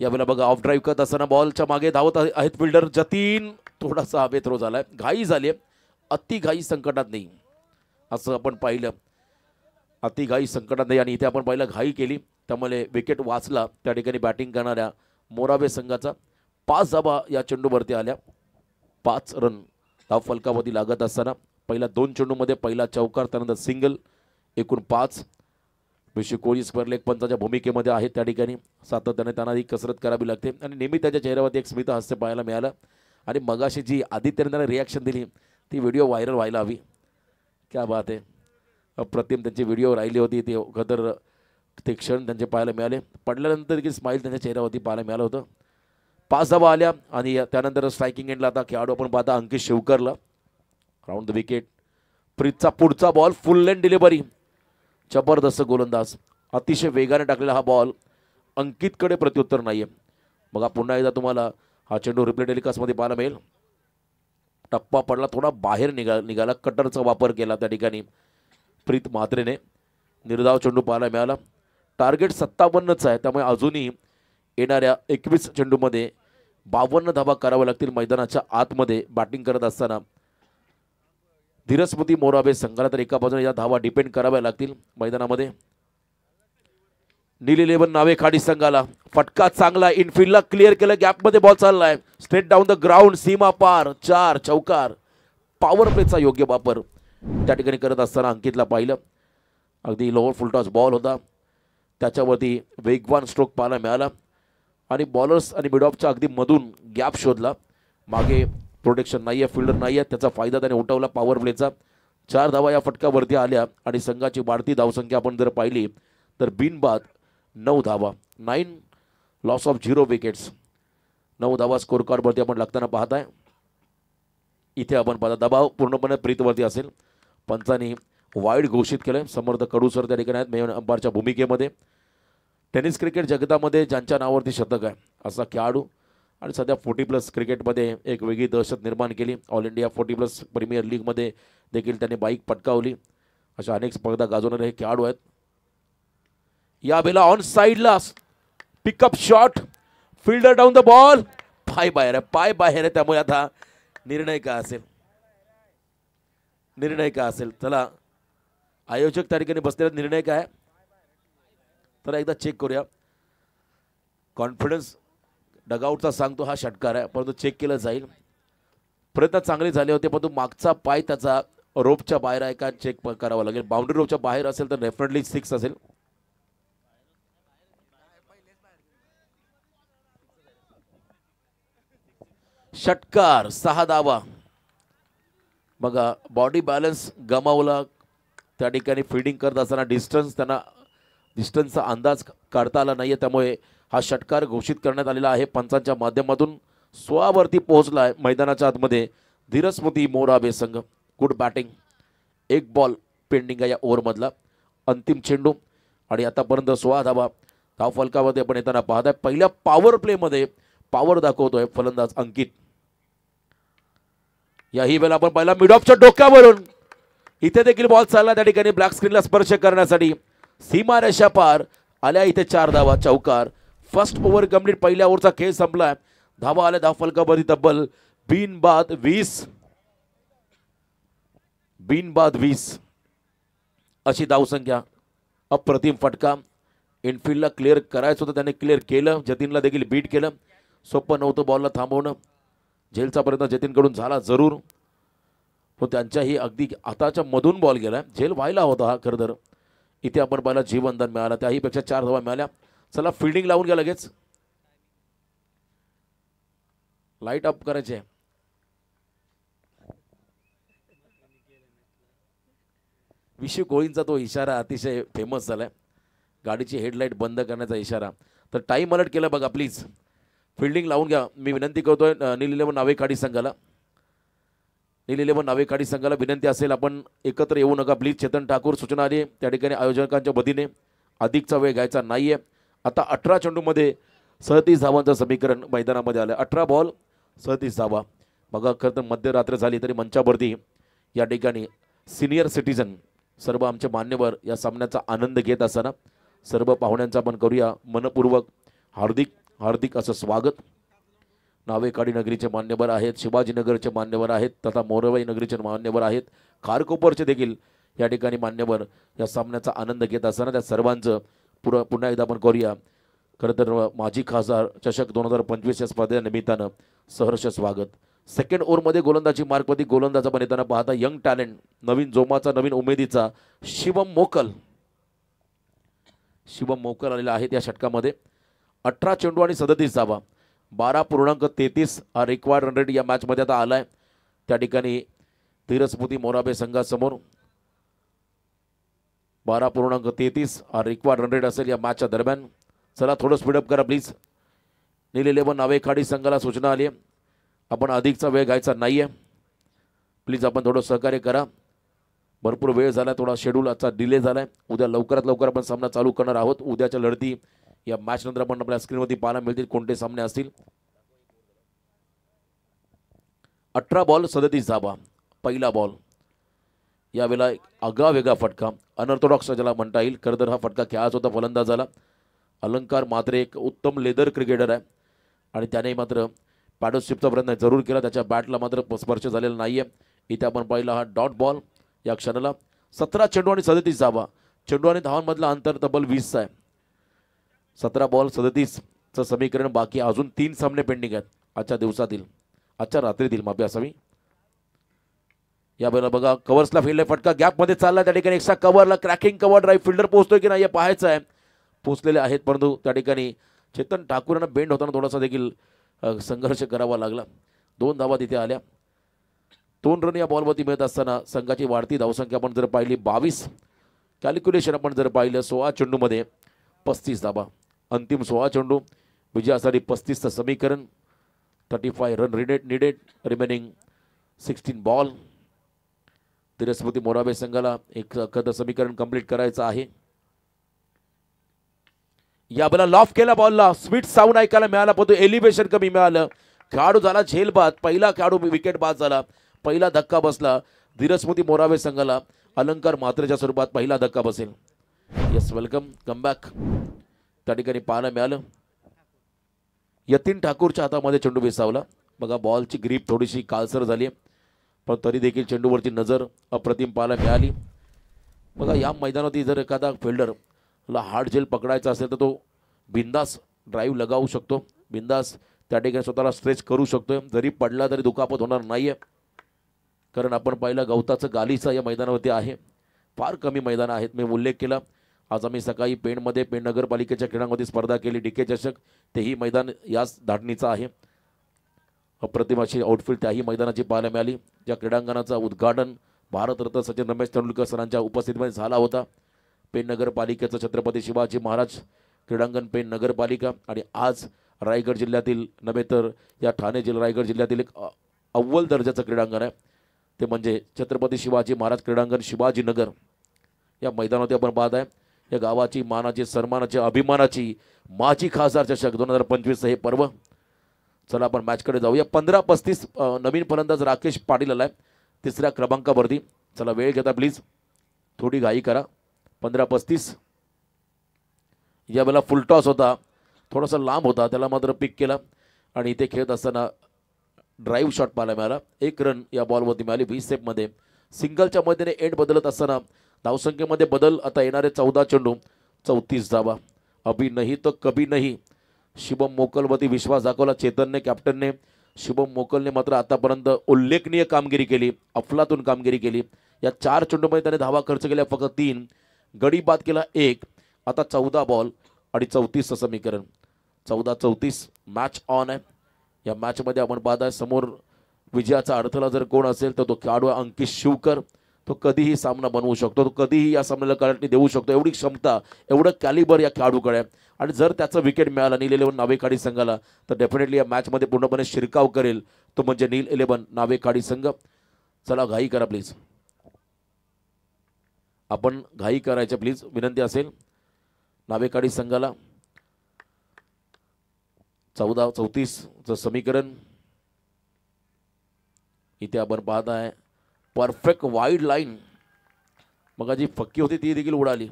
यावेळेला बघा ऑफ ड्राईव्ह करत असताना बॉलच्या मागे धावत आहेत फिल्डर जतीन, थोडासा हवे थ्रो झालाय, घाई झाली, अति घाई संकटात नाही असं आपण पाहिलं, अति घाई संकटात नाही. आणि इथे आपण पाहिलं घाई केली त्यामुळे विकेट वाचला त्या ठिकाणी बॅटिंग करणाऱ्या मोराबे संघाचा. 5 धावा या चेंडूवरती आल्या, 5 रन धाव फलकावरती लागत असताना पहिल्या 2 चेंडूमध्ये पहिला चौकार, त्यानंतर सिंगल, एकूण 5. ऋषी कोहली स्क्वेअर लेग पंचाच्या भूमिकेमध्ये आहे, त्या ठिकाणी सातत्याने त्यांना ही कसरत करावी लागते आणि नेहमी त्याच्या चेहऱ्यावरती एक स्मित हास्य पाहायला मिळालं. आणि मगाशी जी आदित्यने त्याने रिॲक्शन दिली ती व्हिडिओ व्हायरल व्हायला हवी. क्या बात आहे, अप्रतिम त्यांची व्हिडिओ राहिली होती, ती खतर ते क्षण त्यांचे पाहायला मिळाले. पडल्यानंतर देखील स्माईल त्यांच्या चेहऱ्यावरती पाहायला मिळालं होतं. 5 धावा आल्या आणि त्यानंतर स्ट्रायकिंग एंडला आता खेळाडू आपण पाहता अंकित शिवकरला, राऊंड द विकेट. प्रीतचा पुढचा बॉल फुल लेन डिलिव्हरी, जबरदस्त गोलंदाज, अतिशय वेगाने टाकलेला हा बॉल, अंकितकडे प्रत्युत्तर नाही आहे. बघा पुन्हा एकदा तुम्हाला हा चेंडू रिप्ले टेलिकास्टमध्ये पाहायला मिळेल. टप्पा पडला, थोडा बाहेर निघाला, कटरचा वापर केला त्या ठिकाणी प्रीत म्हात्रेने. निर्धाव चेंडू पाहायला मिळाला. टार्गेट 57च आहे, त्यामुळे अजूनही येणाऱ्या 21 चेंडूमध्ये 52 धावा कराव्या लागतील मैदानाच्या आतमध्ये बॅटिंग करत असताना. धीरस्मृती मोराबे संघाला तर एका बाजूने या धावा डिपेंड कराव्या लागतील मैदानामध्ये. नील 11 नावे खाडी संघाला फटका चांगला, इनफिल्डला क्लिअर केलं, गॅपमध्ये बॉल चाललाय, स्ट्रेट डाऊन द ग्राउंड, सीमा पार, 4 चौकार. पॉवर प्लेचा योग्य वापर त्या ठिकाणी करत असताना अंकितला पाहिलं. अगदी लोअर फुलटॉस बॉल होता, त्याच्यावरती वेगवान स्ट्रोक पाहायला मिळाला आणि बॉलर्स आणि मिड ऑफच्या अगदी मधून गॅप शोधला. मागे प्रोटेक्शन नाही आहे, फिल्डर नाही आहे, त्याचा फायदा त्याने उठवला पॉवर प्लेचा. 4 धावा या फटकावरती आल्या आणि संघाची वाढती धावसंख्या आपण जर पाहिली तर बिनबाद 9 धावा, 9 लॉस ऑफ 0 विकेट्स, 9 धावा स्कोर कार्डवरती आपण लागताना पाहत आहे. इथे आपण पाहता दबाव पूर्णपणे प्रीतवरती असेल. पंचांनी वाईड घोषित केलं, समर्थ कडूसर त्या ठिकाणी आहेत मेन अंपायरच्या भूमिकेमध्ये. टेनिस क्रिकेट जगतामध्ये ज्यांच्या नावावरती शतक आहे असा खेळाडू आणि सध्या 40+ क्रिकेटमध्ये एक वेगळी दहशत निर्माण केली. ऑल इंडिया 40+ प्रीमियर लीगमध्ये देखील त्यांनी बाईक पटकावली. अशा अनेक स्पर्धा गाजवणारे हे खेळाडू आहेत. या वेळेला ऑन साईडला pickup shot, fielder down the ball, पाय बाहेर आहे, पाय बाहेर आहे, त्यामुळे आता निर्णय काय असेल, निर्णय काय असेल. चला आयोजक त्या ठिकाणी बसलेला निर्णय काय तर एकदा चेक करूया. कॉन्फिडन्स डगआउटचा सांगतो हा षटकार आहे, परंतु चेक केलं जाईल. प्रयत्न चांगले झाले होते परंतु मागचा पाय त्याचा रोपच्या बाहेर आहे का चेक करावं लागेल. बाउंड्री रोपच्या बाहेर असेल तर डेफिनेटली 6 असेल. षटकार, 6 धावा. बघा बॉडी बॅलन्स गमावला त्या ठिकाणी फिल्डिंग करत असताना, त्यांना डिस्टन्सचा अंदाज काढता आला नाही आहे, त्यामुळे हा षटकार घोषित करण्यात आलेला आहे पंचांच्या माध्यमातून. 16 वरती पोहोचला आहे मैदानाच्या आतमध्ये धीरस्मृती मोराबे संघ. गुड बॅटिंग, 1 बॉल पेंडिंग आहे या ओव्हरमधला, अंतिम चेंडू आणि आतापर्यंत 16 धावा धाव फलकामध्ये आपण येताना पाहत आहे. पहिल्या पॉवर प्लेमध्ये पॉवर दाखवतोय फलंदाज अंकित. याही वेळेला आपण पाहिला मिड ऑफच्या डोक्यावरून इथे देखील बॉल चालला त्या ठिकाणी ब्लॅक स्क्रीनला स्पर्श करण्यासाठी, सीमा रेषा पार आल्या. इथे 4 धावा चौकार. फर्स्ट ओव्हर कंप्लीट, पहिल्या ओव्हरचा खेळ संपला. धावा आल्या धाव फलकावरती तब्बल बिनबाद 20 अशी धावसंख्या. अप्रतिम फटका, इनफिल्डला क्लिअर करायचं होतं, त्याने क्लिअर केलं, जतीनला देखील बीट केलं. सोपं नव्हतं बॉलला थांबवणं. झेलचा प्रयत्न जतीनकडून झाला जरूर, पण त्यांच्याही अगदी हाताच्या मधून बॉल गेला. झेल व्हायला होता हा खरं तर. इथे आपण पाहिला जीवनदान मिळाला, त्याहीपेक्षा 4 धावा मिळाल्या. चला फिल्डिंग लावून घ्या लगेच. लाईट अप करायचे. विशू कोळींचा तो इशारा अतिशय फेमस झालाय. गाडीची हेडलाईट बंद करण्याचा इशारा. तर टाइम अलर्ट केला बघा प्लीज. फिल्डिंग लावून घ्या मी विनंती करतोय. नील 11 नावेकाडी संघाला, नील 11 नावेकाडी संघाला विनंती असेल आपण एकत्र येऊ नका प्लीज. चेतन ठाकूर सूचना आली त्या ठिकाणी आयोजकांच्या वतीने अधिकचा वेळ घ्यायचा नाहीये. आता 18 चेंडूमध्ये 37 धावांचं समीकरण मैदानामध्ये आलं. 18 बॉल 37 धावा. बघा खरं तर मध्यरात्र झाली तरी मंचावरती या ठिकाणी सिनियर सिटीजन सर्व आमचे मान्यवर या सामन्याचा आनंद घेत असताना सर्व पाहुण्यांचा आपण करूया मनपूर्वक हार्दिक हार्दिक असं स्वागत. नावेकाडी नगरीचे मान्यवर आहेत, शिवाजीनगरचे मान्यवर आहेत, तथा मोरवाई नगरीचे मान्यवर आहेत, खारकोपरचे देखील या ठिकाणी मान्यवर या सामन्याचा आनंद घेत असताना त्या सर्वांचं पुन्हा एकदा आपण करूया खरं तर माजी खासदार चषक 2025 या स्पर्धेनिमित्तानं सहर्ष स्वागत. सेकंड ओव्हरमध्ये गोलंदाजी मार्कवरती गोलंदाज आपण येताना पाहता यंग टॅलेंट, नवीन जोमाचा, नवीन उमेदीचा शिवम मोकल. शिवम मोकल आलेला आहे त्या षटकामध्ये. 18 चेंडू आणि 37 धावा, 12.33 हा रिक्वायर्ड रन रेट या मॅचमध्ये आता आलाय. त्या ठिकाणी धीरस्मृती मोराबे संघासमोर 12.33 हा रिक्वायर्ड रन रेट असेल या मॅचच्या दरम्यान. चला थोडं स्पीडअप करा प्लीज. नील 11 नावेकाडी संघाला सूचना आली आपण अधिकचा वेळ घ्यायचा नाही आहे. प्लीज आपण थोडं सहकार्य करा. भरपूर वेळ झाला, थोडा शेड्यूल आजचा डिले झाला आहे. उद्या लवकरात लवकर आपण सामना चालू करणार आहोत. उद्याच्या लढती या मॅच नंतर आपण आपल्या स्क्रीनवरती पाहायला मिळतील कोणते सामने असतील. 18 बॉल 37 धावा, पहिला बॉल. यावेळेला आगळा वेगळा फटका, अनऑर्थोडॉक्स ज्याला म्हणता येईल. खरं तर हा फटका खेळाचा होता फलंदाजाला. अलंकार मात्र एक उत्तम लेदर क्रिकेटर आहे आणि त्याने मात्र पॅडोस्टिपचा प्रयत्न जरूर केला. त्याच्या बॅटला मात्र स्पर्श झालेला नाही आहे. इथे आपण पाहिला हा डॉट बॉल या क्षणाला. 17 चेंडू आणि 37 धावा, चेंडू आणि धावांमधला अंतर तब्बल 20 आहे. 17 बॉल 37चं समीकरण बाकी. अजून 3 सामने पेंडिंग आहेत आजच्या दिवसातील, आजच्या रात्रीतील माफी असावी. यावेळेला बघा कव्हर्सला फिल्ड फटका गॅपमध्ये चालला. त्या ठिकाणी एक्स्ट्रा कव्हरला क्रॅकिंग कव्हर ड्राईव्ह फिल्डर पोहोचतोय की नाही हे पाहायचं आहे. पोहोचलेले आहेत परंतु त्या ठिकाणी चेतन ठाकूरांना बेंड होताना थोडासा देखील संघर्ष करावा लागला. 2 धावा तिथे आल्या. 2 रन या बॉलवरती मिळत असताना संघाची वाढती धावसंख्या आपण जर पाहिली 22. कॅल्क्युलेशन आपण जर पाहिलं 16 चेंडूमध्ये 35 धावा. अंतिम 16 चेंडू विजयासाठी 35चं समीकरण. 35 रन निडेड रिमेनिंग 16 बॉल. धीरस्मृती मोराबे संघाला एक समीकरण कंप्लीट करायचं आहे. या बॉलला लॉफ केला, बॉलला स्वीट साऊंड ऐकायला मिळाला परंतु एलिव्हेशन कमी मिळालं. खेळाडू झाला झेल बाद, पहिला खेळाडू विकेट बाद झाला, पहिला धक्का बसला. धीरस्मृती मोराबे संघाला अलंकार मात्रेच्या स्वरूपात पहिला धक्का बसेल. येस वेलकम कमबॅक त्या ठिकाणी पाहायला मिळालं. यतीन ठाकूरच्या हातामध्ये चेंडू विसावला. बघा बॉलची ग्रीप थोडीशी काळसर झाली पण तरी देखील चेंडूवरती नजर अप्रतिम पाहायला मिळाली. बघा या मैदानावरती जर एखादा फिल्डरला हार्ड झेल पकडायचा असेल तर तो बिंदास ड्राईव्ह लगावू शकतो, बिंदास त्या ठिकाणी स्वतःला स्ट्रेच करू शकतो. जरी पडला तरी दुखापत होणार नाही आहे कारण आपण पाहिलं गवताचं गालीचा या मैदानावरती आहे. फार कमी मैदानं आहेत. मी उल्लेख केला आज आम्ही सकाळी पेणमध्ये पेण नगरपालिकेच्या क्रीडांमध्ये स्पर्धा केली DK चषक. तेही मैदान याच धाटणीचं आहे. अप्रतिम अशी आउटफील्ड त्याही मैदानाची पाहायला मिळाली. या क्रीडांगणाचं उद्घाटन भारतरत्न सचिन रमेश तेंडुलकर सरांच्या उपस्थितीमध्ये झाला होता. पेण नगरपालिकेचं छत्रपती शिवाजी महाराज क्रीडांगण पेण नगरपालिका आणि आज रायगड जिल्ह्यातील नव्हे तर या ठाणे जिल्हा रायगड जिल्ह्यातील एक अव्वल दर्जाचं क्रीडांगण आहे ते म्हणजे छत्रपती शिवाजी महाराज क्रीडांगण शिवाजीनगर. या मैदानावरती आपण पाहत आहे या गावाची मानाची सन्मानाची अभिमानाची माजी खासदार चषक 2025 हे पर्व. चला आपण मॅचकडे जाऊया. 15-35 नवीन फलंदाज राकेश पाटील आलाय 3ऱ्या क्रमांकावरती. चला वेळ घेता प्लीज, थोडी घाई करा. 15-35 यावेळेला फुल टॉस होता, थोडासा लांब होता, त्याला मात्र पिक केला आणि इथे खेळत असताना ड्राईव्ह शॉट पाहायला मिळाला. 1 रन या बॉलवरती मिळाली 20 सेपमध्ये. सिंगलच्या मध्येने एंड बदलत असताना धावसंख्येमध्ये बदल. आता येणारे 14 चेंडू 34 धावा. अभी नाही तो कभी नाही. शिवम मोकलवरती विश्वास दाखवला चेतनने, कॅप्टनने. शुभम मोकलने मात्र आतापर्यंत उल्लेखनीय कामगिरी केली, अफलातून कामगिरी केली. या 4 चेंडूमध्ये त्याने धावा खर्च केल्या फक्त 3, गडी बाद केला 1. आता 14 बॉल आणि 34 समीकरण. 14-34 मॅच ऑन आहे. या मॅचमध्ये आपण पाहत आहे समोर विजयाचा अडथळा जर कोण असेल तर तो खेळाडू अंकित शिवकर. तो कधीही सामना बनवू शकतो, तो कधीही या सामन्याला करंटली देऊ शकतो. एवढी क्षमता, एवढं कॅलिबर या खेळाडूकडे आहे. आणि जर त्याचं विकेट मिळालं नील 11 नावेकाडी संघाला तर डेफिनेटली या मॅचमध्ये पूर्णपणे शिरकाव करेल तो म्हणजे नील 11 नावेकाडी संघ. चला घाई करा प्लीज, आपण घाई करायचं प्लीज, विनंती असेल नावेकाडी संघाला. 14-34 समीकरण. इथे आपण पाहत आहे परफेक्ट वाईड लाईन. मग जी फक्की होती ती देखील उडाली.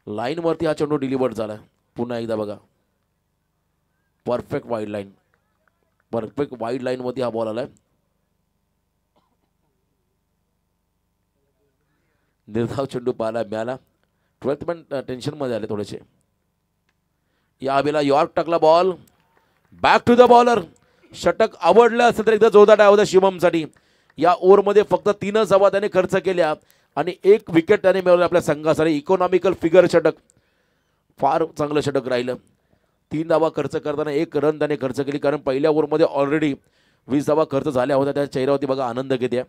लाईनवरती हा चेंडू डिलिव्हर झाला. पुन्हा एकदा बघा, perfect wide line, perfect wide लाईनवरती हा बॉल आलाय. निर्धाव चेंडू पाहायला मिळाला. 12th पण टेन्शनमध्ये आले थोडेसे. या वेळेला यॉर्क टाकला ball, back to the bowler. षटक आवडलं असेल तर एकदा जोरदार डाव होता शिवमसाठी. या ओव्हरमध्ये फक्त 3 धावा त्याने खर्च केल्या आणि 1 विकेट त्याने मिळवलं आपल्या संघासाठी. इकॉनॉमिकल फिगर षटक, फार चांगलं षटक राहिलं. 3 धावा खर्च करताना 1 रन त्याने खर्च केली, कारण पहिल्या ओव्हरमध्ये ऑलरेडी 20 धावा खर्च झाल्या होत्या. त्या चेहऱ्यावरती बघा आनंद घेते आहे.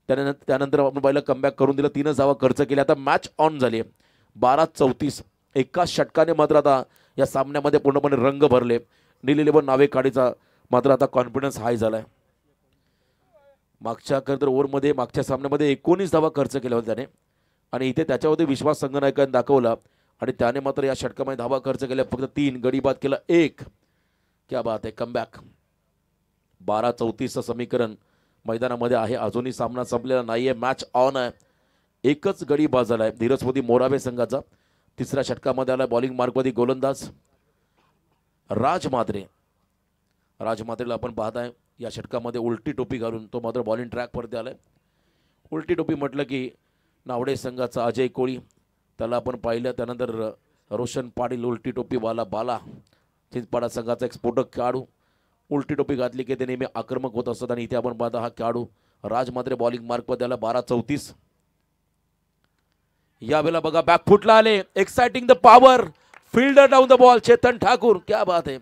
त्यानंतर आपण पहिलं कमबॅक करून दिलं, 3 धावा खर्च केल्या. आता मॅच ऑन झाली. 12-34 एका षटकाने मात्र आता या सामन्यामध्ये पूर्णपणे रंग भरले. नील 11 नावेकाडीचा मात्र आता कॉन्फिडन्स हाय झालाय. मागच्या खरं तर ओव्हरमध्ये मागच्या सामन्यामध्ये 19 धावा खर्च केल्या होत्या त्याने आणि इथे त्याच्यावरती विश्वास संघनायकाने दाखवला आणि त्याने मात्र या षटकामध्ये धावा खर्च केल्या फक्त 3, गडी बाद केला 1. क्या बात आहे, कमबॅक. 12-34 समीकरण मैदानामध्ये आहे. अजूनही सामना संपलेला नाहीये, मॅच ऑन आहे. एकच गडी बाद झाला आहे धीरज मोदी मोराबे संघाचा. तिसऱ्या षटकामध्ये आला बॉलिंग मार्कवरती गोलंदाज राज मात्रे. राज मात्रेला आपण पाहताय या षटकामध्ये उलटी टोपी घालून तो मात्र बॉलिंग ट्रॅकवरती आलाय. उलटी टोपी म्हटलं की नावडे संघाचा अजय कोळी, त्याला आपण पाहिलं. त्यानंतर रोशन पाटील उलटी टोपीवाला बाला, चिंचपाडा संघाचा एक स्फोटक खेळाडू. उलटी टोपी घातली की ते नेहमी आक्रमक होत असतात आणि इथे आपण पाहता हा खेळाडू राज मात्रे बॉलिंग मार्कवरती आला. 12-34. यावेळेला बघा बॅकफुटला आले, exciting the power, fielder down the ball Chetan Thakur. क्या बात आहे,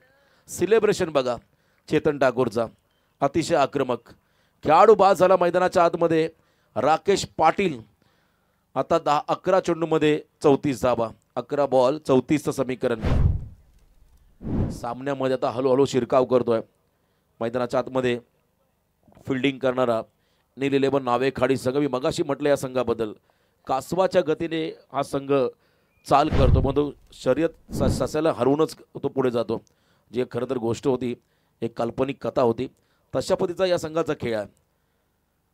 सेलिब्रेशन बघा चेतन ठाकूरचा, अतिशय आक्रमक खेळाडू बाद झाला मैदानाच्या आतमध्ये. राकेश पाटील आता 11 चेंडूमध्ये 34 धावा, 11 बॉल 34 समीकरण. सामन्यामध्ये आता हळूहळू शिरकाव करतोय मैदानाच्या आतमध्ये फिल्डिंग करणारा नील 11 नावेकाडी संघ. मी मगाशी म्हटलं या संघाबद्दल, कासवाच्या गतीने हा संघ चाल करतो, मग तो शर्यत सस्याला हरवूनच तो पुढे जातो. जे खरं तर गोष्ट होती, एक काल्पनिक कथा होती, तशा पद्धतीचा या संघाचा खेळ आहे.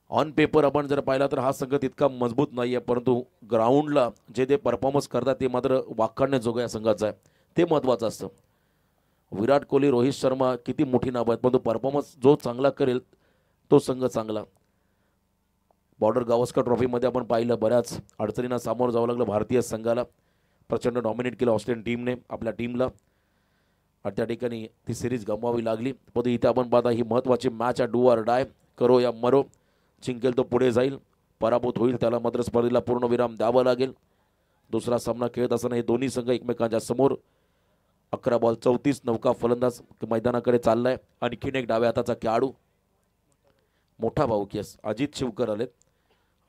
ऑन पेपर आपण जर पाहिला तर हा संघ तितका मजबूत नाही आहे, परंतु ग्राउंडला जे ते परफॉर्मन्स करतात ते मात्र वाखाणण्याजोगं या संघाचं आहे. ते महत्त्वाचं असतं. विराट कोहली, रोहित शर्मा किती मोठी नावं आहेत, परंतु परफॉर्मन्स जो चांगला करेल तो संघ चांगला. बॉर्डर गावस्कर ट्रॉफीमध्ये आपण पाहिलं बऱ्याच अडचणींना सामोरं जावं लागलं भारतीय संघाला. प्रचंड डॉमिनेट केलं ऑस्ट्रेलियन टीमने आपल्या टीमला आणि त्या ठिकाणी ती सिरीज गमवावी लागली. पण इथे आपण पाहता ही महत्त्वाची मॅच आहे. डू ऑर डाय, करो या मरो. जिंकेल तो पुढे जाईल, पराभूत होईल त्याला मात्र स्पर्धेला पूर्णविराम द्यावा लागेल. दुसरा सामना खेळत असताना हे दोन्ही संघ एकमेकांच्या समोर. 11 बॉल 34. नौका फलंदाज मैदानाकडे चाललाय. आणखीन एक डाव्या हाताचा खेळाडू, मोठा भाऊ केस अजित शिवकर आलेत.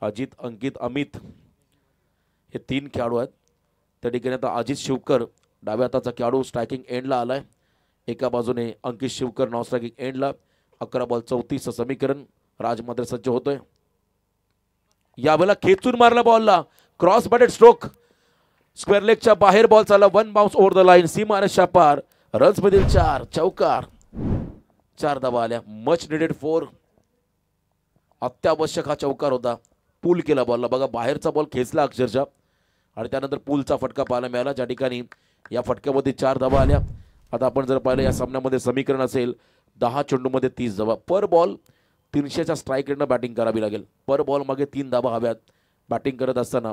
अजित, अंकित, अमित हे 3 खेळाडू आहेत. त्या ठिकाणी आता अजित शिवकर डाव्या हाताचा खेळाडू स्ट्रायकिंग एंडला आलाय. एका बाजूने अंकित शिवकर नॉन स्ट्रायकिंग एंडला. 11 बॉल 34 समीकरण. राज मात्र सज्ज होतोय. यावेळेला खेचून मारला बॉलला, क्रॉस बॅटेड स्ट्रोक, स्क्वेअर लेगच्या बाहेर बॉल चालला. 1 बाउन्स ओव्हर द लाईन, सीमारेषा पार. रन्स मधील 4, चौकार. 4 धावा आल्या, मच निडेड 4. अत्यावश्यक हा चौकार होता. पूल केला बॉलला, बघा बाहेरचा बॉल खेचला अक्षरशः आणि त्यानंतर पूलचा फटका पाहायला मिळाला, ज्या ठिकाणी या फटक्यामध्ये 4 धावा आल्या. आता आपण जर पाहिलं या सामन्यामध्ये समीकरण असेल 10 चेंडूमध्ये 30 धावा. पर बॉल 300च्या स्ट्राईक रेटनं बॅटिंग करावी लागेल. पर बॉल मागे 3 धावा हव्यात बॅटिंग करत असताना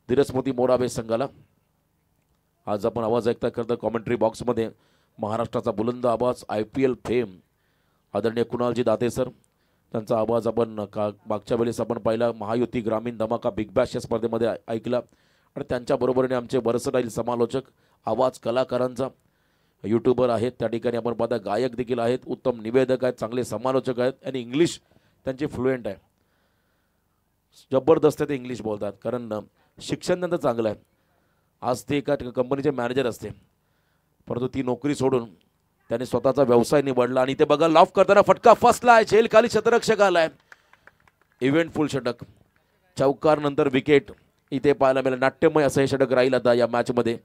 धीरज मोदी मोराबे संघाला. आज आपण आवाज ऐकता करता कॉमेंट्री बॉक्समध्ये महाराष्ट्राचा बुलंद आवाज, IPL फेम आदरणीय कुणालजी दाते सर, त्यांचा आवाज आपण मागच्या वेळेस आपण पाहिला महायुती ग्रामीण धमाका बिग बॅश या स्पर्धेमध्ये ऐकला आणि त्यांच्या बरोबरीने आमचे वर्सटाईल समालोचक आवाज कलाकारांचा, यूट्यूबर आहेत, त्या ठिकाणी आपण पाहता गायक देखील आहेत, उत्तम निवेदक आहेत, चांगले समालोचक आहेत आणि इंग्लिश त्यांचे फ्लुएंट आहे. जबरदस्त ते इंग्लिश बोलतात कारण शिक्षण त्यांचं चांगलं आहे. आज ते एका कंपनीचे मॅनेजर असते, परंतु ती नोकरी सोडून त्याने स्वतःचा व्यवसाय निवडला आणि ते बघा लॉफ करताना फटका फसला आहे, झेल खाली शतरक्षक आलाय. इव्हेंटफुल षटक, चौकार नंतर विकेट इथे पाहायला मिळालं. नाट्यमय असं हे षटक राहील आता या मॅचमध्ये.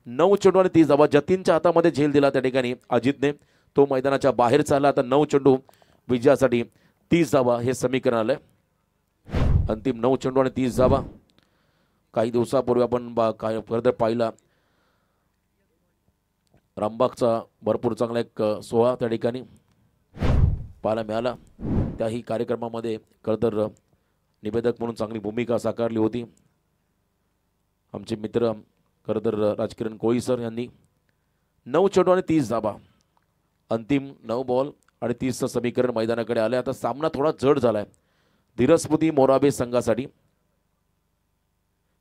9 चेंडू आणि 30 धावा. जतीनच्या हातामध्ये झेल दिला त्या ठिकाणी अजितने, तो मैदानाच्या बाहेर चालला. आता 9 चेंडू विजयासाठी 30 धावा हे समीकरण आलंय. अंतिम 9 चेंडू आणि 30 धावा. काही दिवसापूर्वी आपण काय फर्दर पाहिला रामबागचा भरपूर चांगला एक सोहळा त्या ठिकाणी पाहायला मिळाला. त्याही कार्यक्रमामध्ये खरंतर निवेदक म्हणून चांगली भूमिका साकारली होती आमचे मित्र खरंतर राजकिरण कोळी सर यांनी. 9 चेंडू आणि 30 धावा. अंतिम 9 बॉल आणि 30चं समीकरण मैदानाकडे आले. आता सामना थोडा जड झाला आहे धीरस्मृती मोराबे संघासाठी.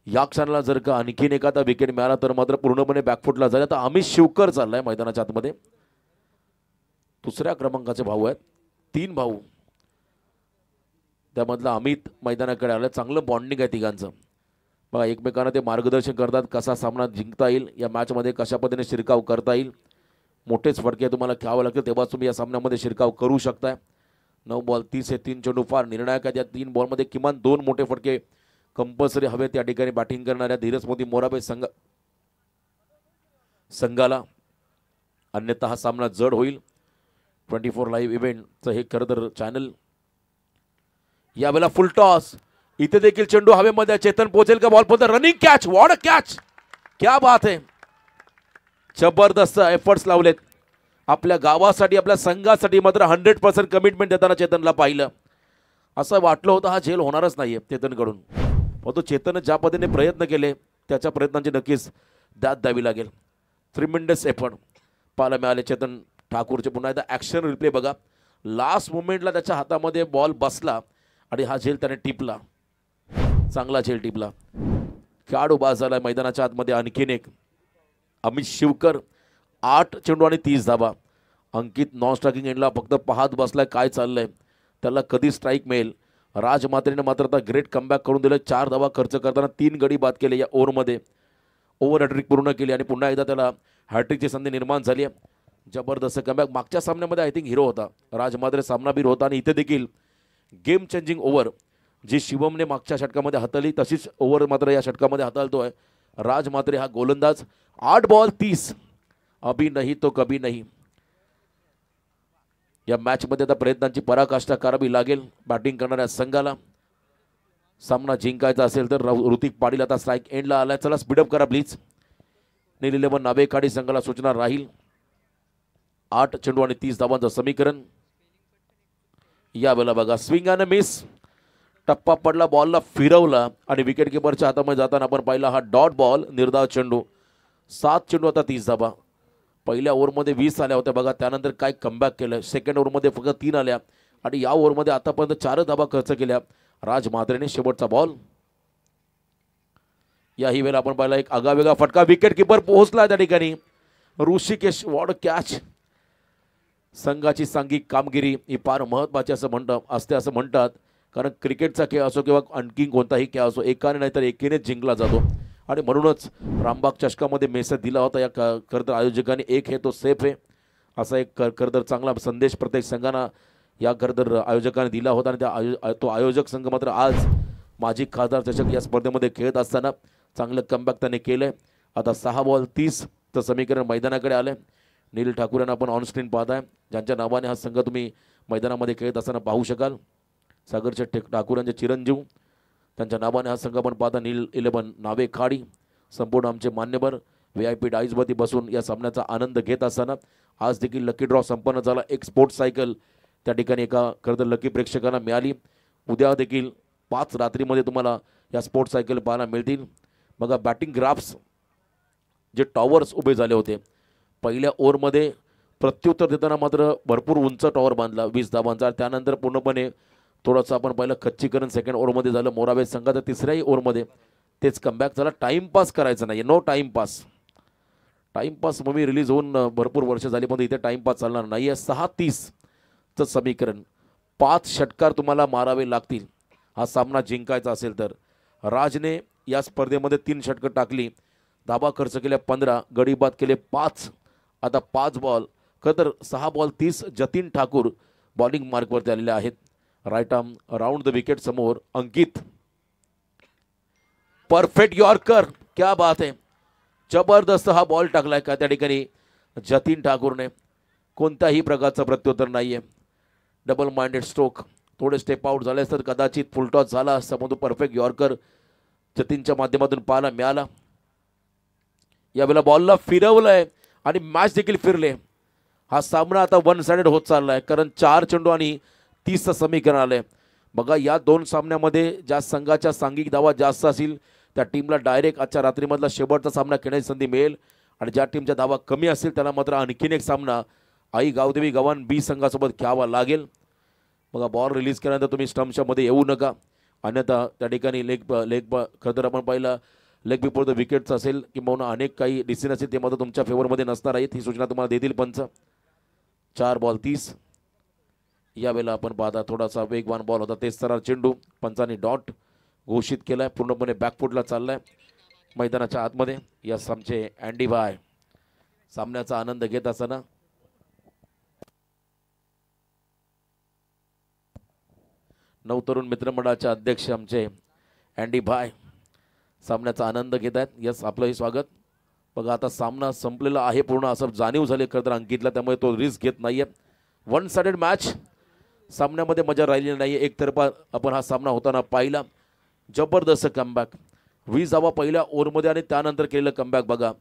या क्षणाला जर का आणखीन एखादा विकेट मिळाला तर मात्र पूर्णपणे बॅकफुटला जाईल. आता अमित शिवकर चाललाय मैदानाच्या आतमध्ये, दुसऱ्या क्रमांकाचे भाऊ आहेत, 3 भाऊ, त्यामधला अमित मैदानाकडे आला. चांगलं बॉन्डिंग आहे तिघांचं. बघा एकमेकांना ते मार्गदर्शन करतात, कसा सामना जिंकता येईल, या मॅचमध्ये कशा पद्धतीने शिरकाव करता येईल. मोठेच फटके तुम्हाला खेळावं लागतील तेव्हाच तुम्ही या सामन्यामध्ये शिरकाव करू शकताय. 9 बॉल 30 हे 3 चेंडू फार निर्णायक आहेत. या 3 बॉलमध्ये किमान 2 मोठे फटके कंपल्सरी हवे त्या ठिकाणी बॅटिंग करणाऱ्या धीरस्मृती मोराबे संघाला, अन्यथा हा सामना जड होईल. 24 लाईव्ह इव्हेंटचं हे खरं तर चॅनल. यावेळेला फुल टॉस, इथे देखील चेंडू हवेमध्ये. चेतन पोहोचेल का बॉल पर्यंत? Running catch, what a catch, क्या बात है. जबरदस्त एफर्ट्स लावलेत आपल्या गावासाठी, आपल्या संघासाठी. मात्र 100% कमिटमेंट देताना चेतनला पाहिलं. असं वाटलं होतं हा झेल होणारच नाहीये चेतनकडून, परंतु चेतनने ज्या पद्धतीने प्रयत्न केले त्याच्या प्रयत्नांची नक्कीच दाद द्यावी लागेल. ट्रिमेंडस एफर्ट पाहायला मिळाले चेतन ठाकूरचे. पुन्हा एकदा ॲक्शन रिप्ले बघा. लास्ट मोमेंटला त्याच्या हातामध्ये बॉल बसला आणि हा झेल त्याने टिपला, चांगला झेल टिपला. खेळाडू बाद झाला मैदानाच्या आतमध्ये. आणखीन एक अमित शिवकर, 8 चेंडू आणि 30 धावा. अंकित नॉन स्ट्रायकिंग एंडला फक्त पाहत बसलाय काय चाललंय, त्याला कधी स्ट्राईक मिळेल. राजमात्रेने मात्र आता ग्रेट कमबॅक करून दिलं. 4 धावा खर्च करताना 3 गडी बाद केले या ओव्हरमध्ये. ओव्हर हॅट्रिक पूर्ण केली आणि पुन्हा एकदा त्याला हॅट्रिकची संधी निर्माण झाली आहे. जबरदस्त कमबॅक. मागच्या सामन्यामध्ये आय थिंक हिरो होता राजमात्रे, सामनावीर होता. आणि इथे देखील गेम चेंजिंग ओव्हर जी शिवमने मागच्या षटकामध्ये हाताळली तशीच ओव्हर मात्र या षटकामध्ये हाताळतोय राजमात्रे हा गोलंदाज. 8 बॉल 30, अभी नहीं तो कभी नहीं. या मॅचमध्ये आता प्रयत्नांची पराकाष्ठा करावी लागेल बॅटिंग करणाऱ्या संघाला. सामना जिंकायचा असेल तर ऋतिक पाटील आता स्ट्राईक एंडला आलाय. चला स्पीडअप करा प्लीज. नील 11 नावेखाडी संघाला सूचना राहील. 8 चेंडू आणि 30 धावांचं समीकरण. यावेळेला बघा स्विंग आणि मिस, टप्पा पडला, बॉलला फिरवला आणि विकेट किपरच्या हातामध्ये जाताना आपण पाहिला हा डॉट बॉल, निर्धाव चेंडू. 7 चेंडू आता 30 धावा. पहिल्या ओव्हरमध्ये 20 आल्या होत्या बघा, त्यानंतर काय कमबॅक केलं. सेकंड ओव्हरमध्ये फक्त 3 आल्या आणि या ओव्हरमध्ये आतापर्यंत 4 धावा खर्च केल्या राज म्हात्रेने. शेवटचा बॉल. याही वेळेला आपण पाहिला एक आगावेगळा फटका, विकेट किपर पोहोचला त्या ठिकाणी. Rishikesh, what a catch. संघाची सांघिक कामगिरी ही फार महत्त्वाची असते असं म्हणतात, कारण क्रिकेटचा खेळ असो किंवा आणखी कोणताही खेळ असो, एकाने नाहीतर एकीनेच जिंकला जातो. आणि म्हणूनच रामबाग चषकामध्ये मेसेज दिला होता या खरंतर आयोजकांनी, एक हे तो सेफ आहे असा एक खरंतर चांगला संदेश प्रत्येक संघांना या खरंतर आयोजकांनी दिला होता. आणि तो आयोजक संघ मात्र आज माजी खासदार चषक या स्पर्धेमध्ये खेळत असताना चांगलं कमबॅक त्याने केलंय. आता 6 बॉल 30चं समीकरण मैदानाकडे आलंय. नील ठाकूर यांना आपण ऑनस्क्रीन पाहताय, ज्यांच्या नावाने हा संघ तुम्ही मैदानामध्ये खेळत असताना पाहू शकाल. सागरचे ठाकूर यांचे चिरंजीव, त्यांच्या नावाने हा संघ आपण पाहता. नील 11 नावेखाडी. संपूर्ण आमचे मान्यवर VIP डाईजवरती बसून या सामन्याचा आनंद घेत असताना आज देखील लकी ड्रॉ संपन्न झाला. एक स्पोर्ट्स सायकल त्या ठिकाणी एका खरंतर लकी प्रेक्षकांना मिळाली. उद्या देखील 5 रात्रीमध्ये तुम्हाला या स्पोर्ट्स सायकल पाहायला मिळतील. बघा बॅटिंग ग्राफ्स, जे टॉवर्स उभे झाले होते पहिल्या ओव्हरमध्ये प्रत्युत्तर देताना मात्र भरपूर उंच टॉवर बांधला 20 धावांचा. त्यानंतर पूर्णपणे थोडंसं आपण पाहिलं खच्चीकरण सेकंड ओव्हरमध्ये झालं मोराबे संघाचं. तिसऱ्याही ओव्हरमध्ये तेच कमबॅक झाला. टाइमपास करायचं नाही, no timepass. Timepass movie release होऊन भरपूर वर्ष झाली, पण इथे टाइमपास चालणार नाही आहे. 6:30चं समीकरण, 5 षटकार तुम्हाला मारावे लागतील हा सामना जिंकायचा असेल तर. राजने या स्पर्धेमध्ये 3 षटकं टाकली, धाबा खर्च केल्या 15, गडी बाद केले 5. आता 5 बॉल, खरं तर 6 बॉल 30 जतीन ठाकूर बॉलिंग मार्कवरती आलेले आहेत. Right arm round the wicket समोर अंकित, परफेक्ट यॉर्कर, क्या बात आहे, जबरदस्त हा बॉल टाकलाय का त्या ठिकाणी जतीन ठाकूरने. कोणत्याही प्रकारचं प्रत्युत्तर नाही आहे. डबल माइंडेड स्ट्रोक, थोडे स्टेप आउट झाले तर कदाचित फुलटॉस झाला असता, पण तो परफेक्ट यॉर्कर जतीनच्या माध्यमातून पाहायला मिळाला. यावेळेला बॉलला फिरवलंय आणि मॅच देखील फिरले. हा सामना आता वन साइडेड होत चालला आहे, कारण 4 चेंडू आणि 30चं समीकरण आलंय. बघा, या 2 सामन्यामध्ये ज्या संघाच्या सांघिक धावा जास्त असतील त्या टीमला डायरेक्ट आजच्या रात्रीमधला शेवटचा सामना खेळण्याची संधी मिळेल, आणि ज्या टीमच्या धावा कमी असतील त्याला मात्र आणखीन एक सामना आई गावदेवी गव्हाण बी संघासोबत खेळावा लागेल. बघा, बॉल रिलीज केल्यानंतर तुम्ही स्टम्पच्या मध्ये येऊ नका, अन्यथा त्या ठिकाणी खरं तर आपण पाहिलं लेग बिफोर द विकेटचं असेल किंवा अनेक काही डिसिजन असेल ते मात्र तुमच्या फेवरमध्ये नसणार आहेत, ही सूचना तुम्हाला देतील पंच. 4 बॉल 30. यावेळेला आपण पाहता थोडासा वेगवान बॉल होता, तेच सरळ चेंडू पंचांनी डॉट घोषित केलाय, पूर्णपणे बॅकफुटला चाललाय मैदानाच्या आतमध्ये. यस, आमचे अँडी भाई सामन्याचा आनंद घेत असताना नवतरुण मित्रमंडळाचे अध्यक्ष आमचे अँडी भाई सामन्याचा आनंद घेत आहेत. यस, आपलंही स्वागत. बघा, आता सामना संपलेला आहे पूर्ण असं जाणीव झाली खरं तर अंकितला, त्यामुळे तो रिस्क घेत नाहीये. वन साइडेड मॅच, सामन्यामध्ये मजा राहिलेली नाही आहे. एकतर्फा आपण हा सामना होताना पाहिला. जबरदस्त कमबॅक, 20 धावा पहिल्या ओव्हरमध्ये आणि त्यानंतर केलेलं कमबॅक बघा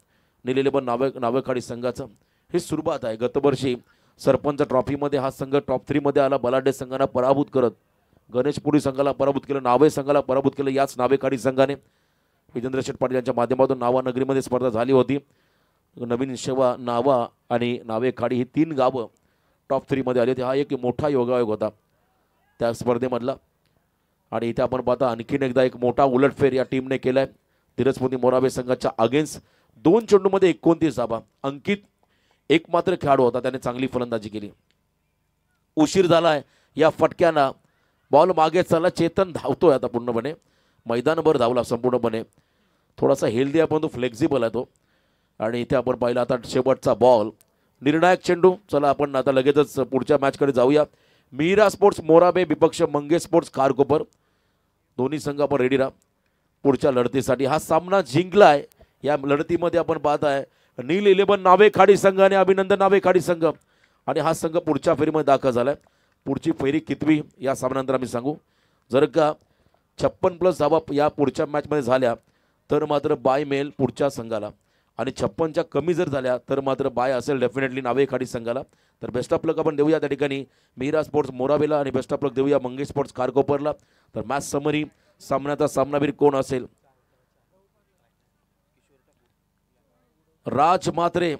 निलेले पण नावेखाडी संघाचं. ही सुरुवात आहे. गतवर्षी सरपंच ट्रॉफीमध्ये हा संघ टॉप 3 मध्ये आला, बलाढ्य संघांना पराभूत करत. गणेशपुरी संघाला पराभूत केलं, नावे संघाला पराभूत केलं याच नावेखाडी संघाने. विजेंद्र शेठ पाटील यांच्या माध्यमातून नावानगरीमध्ये स्पर्धा झाली होती. नवीन शेवा, नावा आणि नावेखाडी ही 3 गावं टॉप 3 मध्ये आली होती. हा एक मोठा योगायोग होता त्या स्पर्धेमधला, आणि इथे आपण पाहता आणखीन एकदा एक मोठा उलटफेर या टीमने केलाय. तिरस्पोती मोराबे संघाच्या अगेन्स्ट 2 चेंडूमध्ये 29 धावा. अंकित एकमात्र खेळाडू होता, त्याने चांगली फलंदाजी केली. उशीर झालाय या फटक्याला, बॉल मागे चालला, चेतन धावतोय आता पूर्णपणे मैदानभर धावला संपूर्णपणे. थोडासा हेल्दी आहे पण तो फ्लेक्झिबल आहे तो. आणि इथे आपण पाहिलं आता शेवटचा बॉल, निर्णायक चेंडू. चला आपण आता लगेचच पुढच्या मॅचकडे जाऊया. मीरा स्पोर्ट्स मोराबे विपक्ष मंगेश स्पोर्ट्स खारकोपर, दोन्ही संघ आपण रेडी राहा पुढच्या लढतीसाठी. हा सामना जिंकलाय. या लढतीमध्ये आपण पाहताय नील 11 नावेखाडी संघ आणि अभिनंदन नावेखाडी संघ, आणि हा संघ पुढच्या फेरीमध्ये दाखल झालाय. पुढची फेरी कितवी या सामन्यानंतर आम्ही सांगू. जर का 56+ धावा या पुढच्या मॅचमध्ये झाल्या तर मात्र बाय मेल पुढच्या संघाला, आणि 56च्या कमी जर झाल्या तर मात्र बाय असेल डेफिनेटली नावेखाडी संघाला. तर बेस्ट ऑफ लक आपण देऊया त्या ठिकाणी मीरा स्पोर्ट्स मोराबेला, आणि बेस्ट ऑफ लक देऊया मंगेश स्पोर्ट्स खारकोपरला. तर मॅच समरी, सामन्याचा सामनावीर कोण असेल? राज मात्रे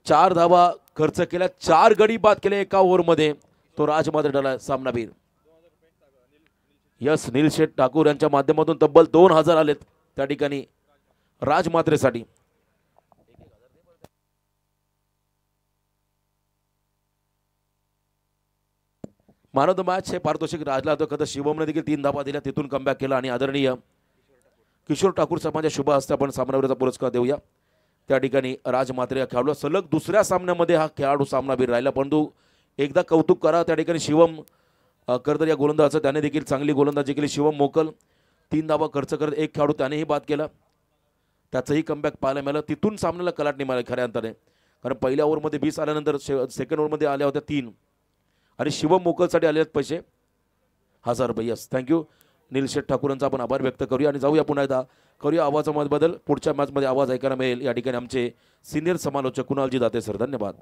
4 धावा खर्च केल्या, 4 गडी बाद केले एका ओव्हरमध्ये, तो राज मात्रे ठरला सामनावीर. यस, नील शेठ ठाकूर यांच्या माध्यमातून तब्बल 2000 आलेत त्या ठिकाणी राज मात्रेसाठी. मॅन ऑफ द मॅच हे पारितोषिक राजला होतं. खरं शिवमने देखील 3 धावा दिल्या, तिथून कमबॅक केला, आणि आदरणीय किशोर ठाकूर साहेबांच्या शुभ हस्ते आपण सामनावीराचा पुरस्कार देऊया. त्या ठिकाणी राज मात्रे या खेळाडू सलग दुसऱ्या सामन्यामध्ये हा खेळाडू सामनावीर राहिला. परंतु एकदा कौतुक करा त्या ठिकाणी शिवम करतर या गोलंदाजाचं, त्याने देखील चांगली गोलंदाजी केली. शिवम मोकल 3 धावा खर्च करत एक खेळाडू त्यानेही बाद केला, त्याचंही कमबॅक पाहायला मिळालं. तिथून सामन्याला कलाटणी मिळाली खऱ्या अर्थाने, कारण पहिल्या ओव्हरमध्ये 20 आल्यानंतर सेकंड ओव्हरमध्ये आल्या होत्या 3, आणि शिवम मोकलसाठी आले आहेत पैसे 1000 रुपये. यस, थँक्यू नील शेठ ठाकूरांचा आपण आभार व्यक्त करूया, आणि जाऊया पुन्हा एकदा करूया आवाजामध्ये बदल. पुढच्या मॅचमध्ये आवाज ऐकायला मिळेल या ठिकाणी आमचे सिनियर समालोचक कुणालजी दाते सर. धन्यवाद.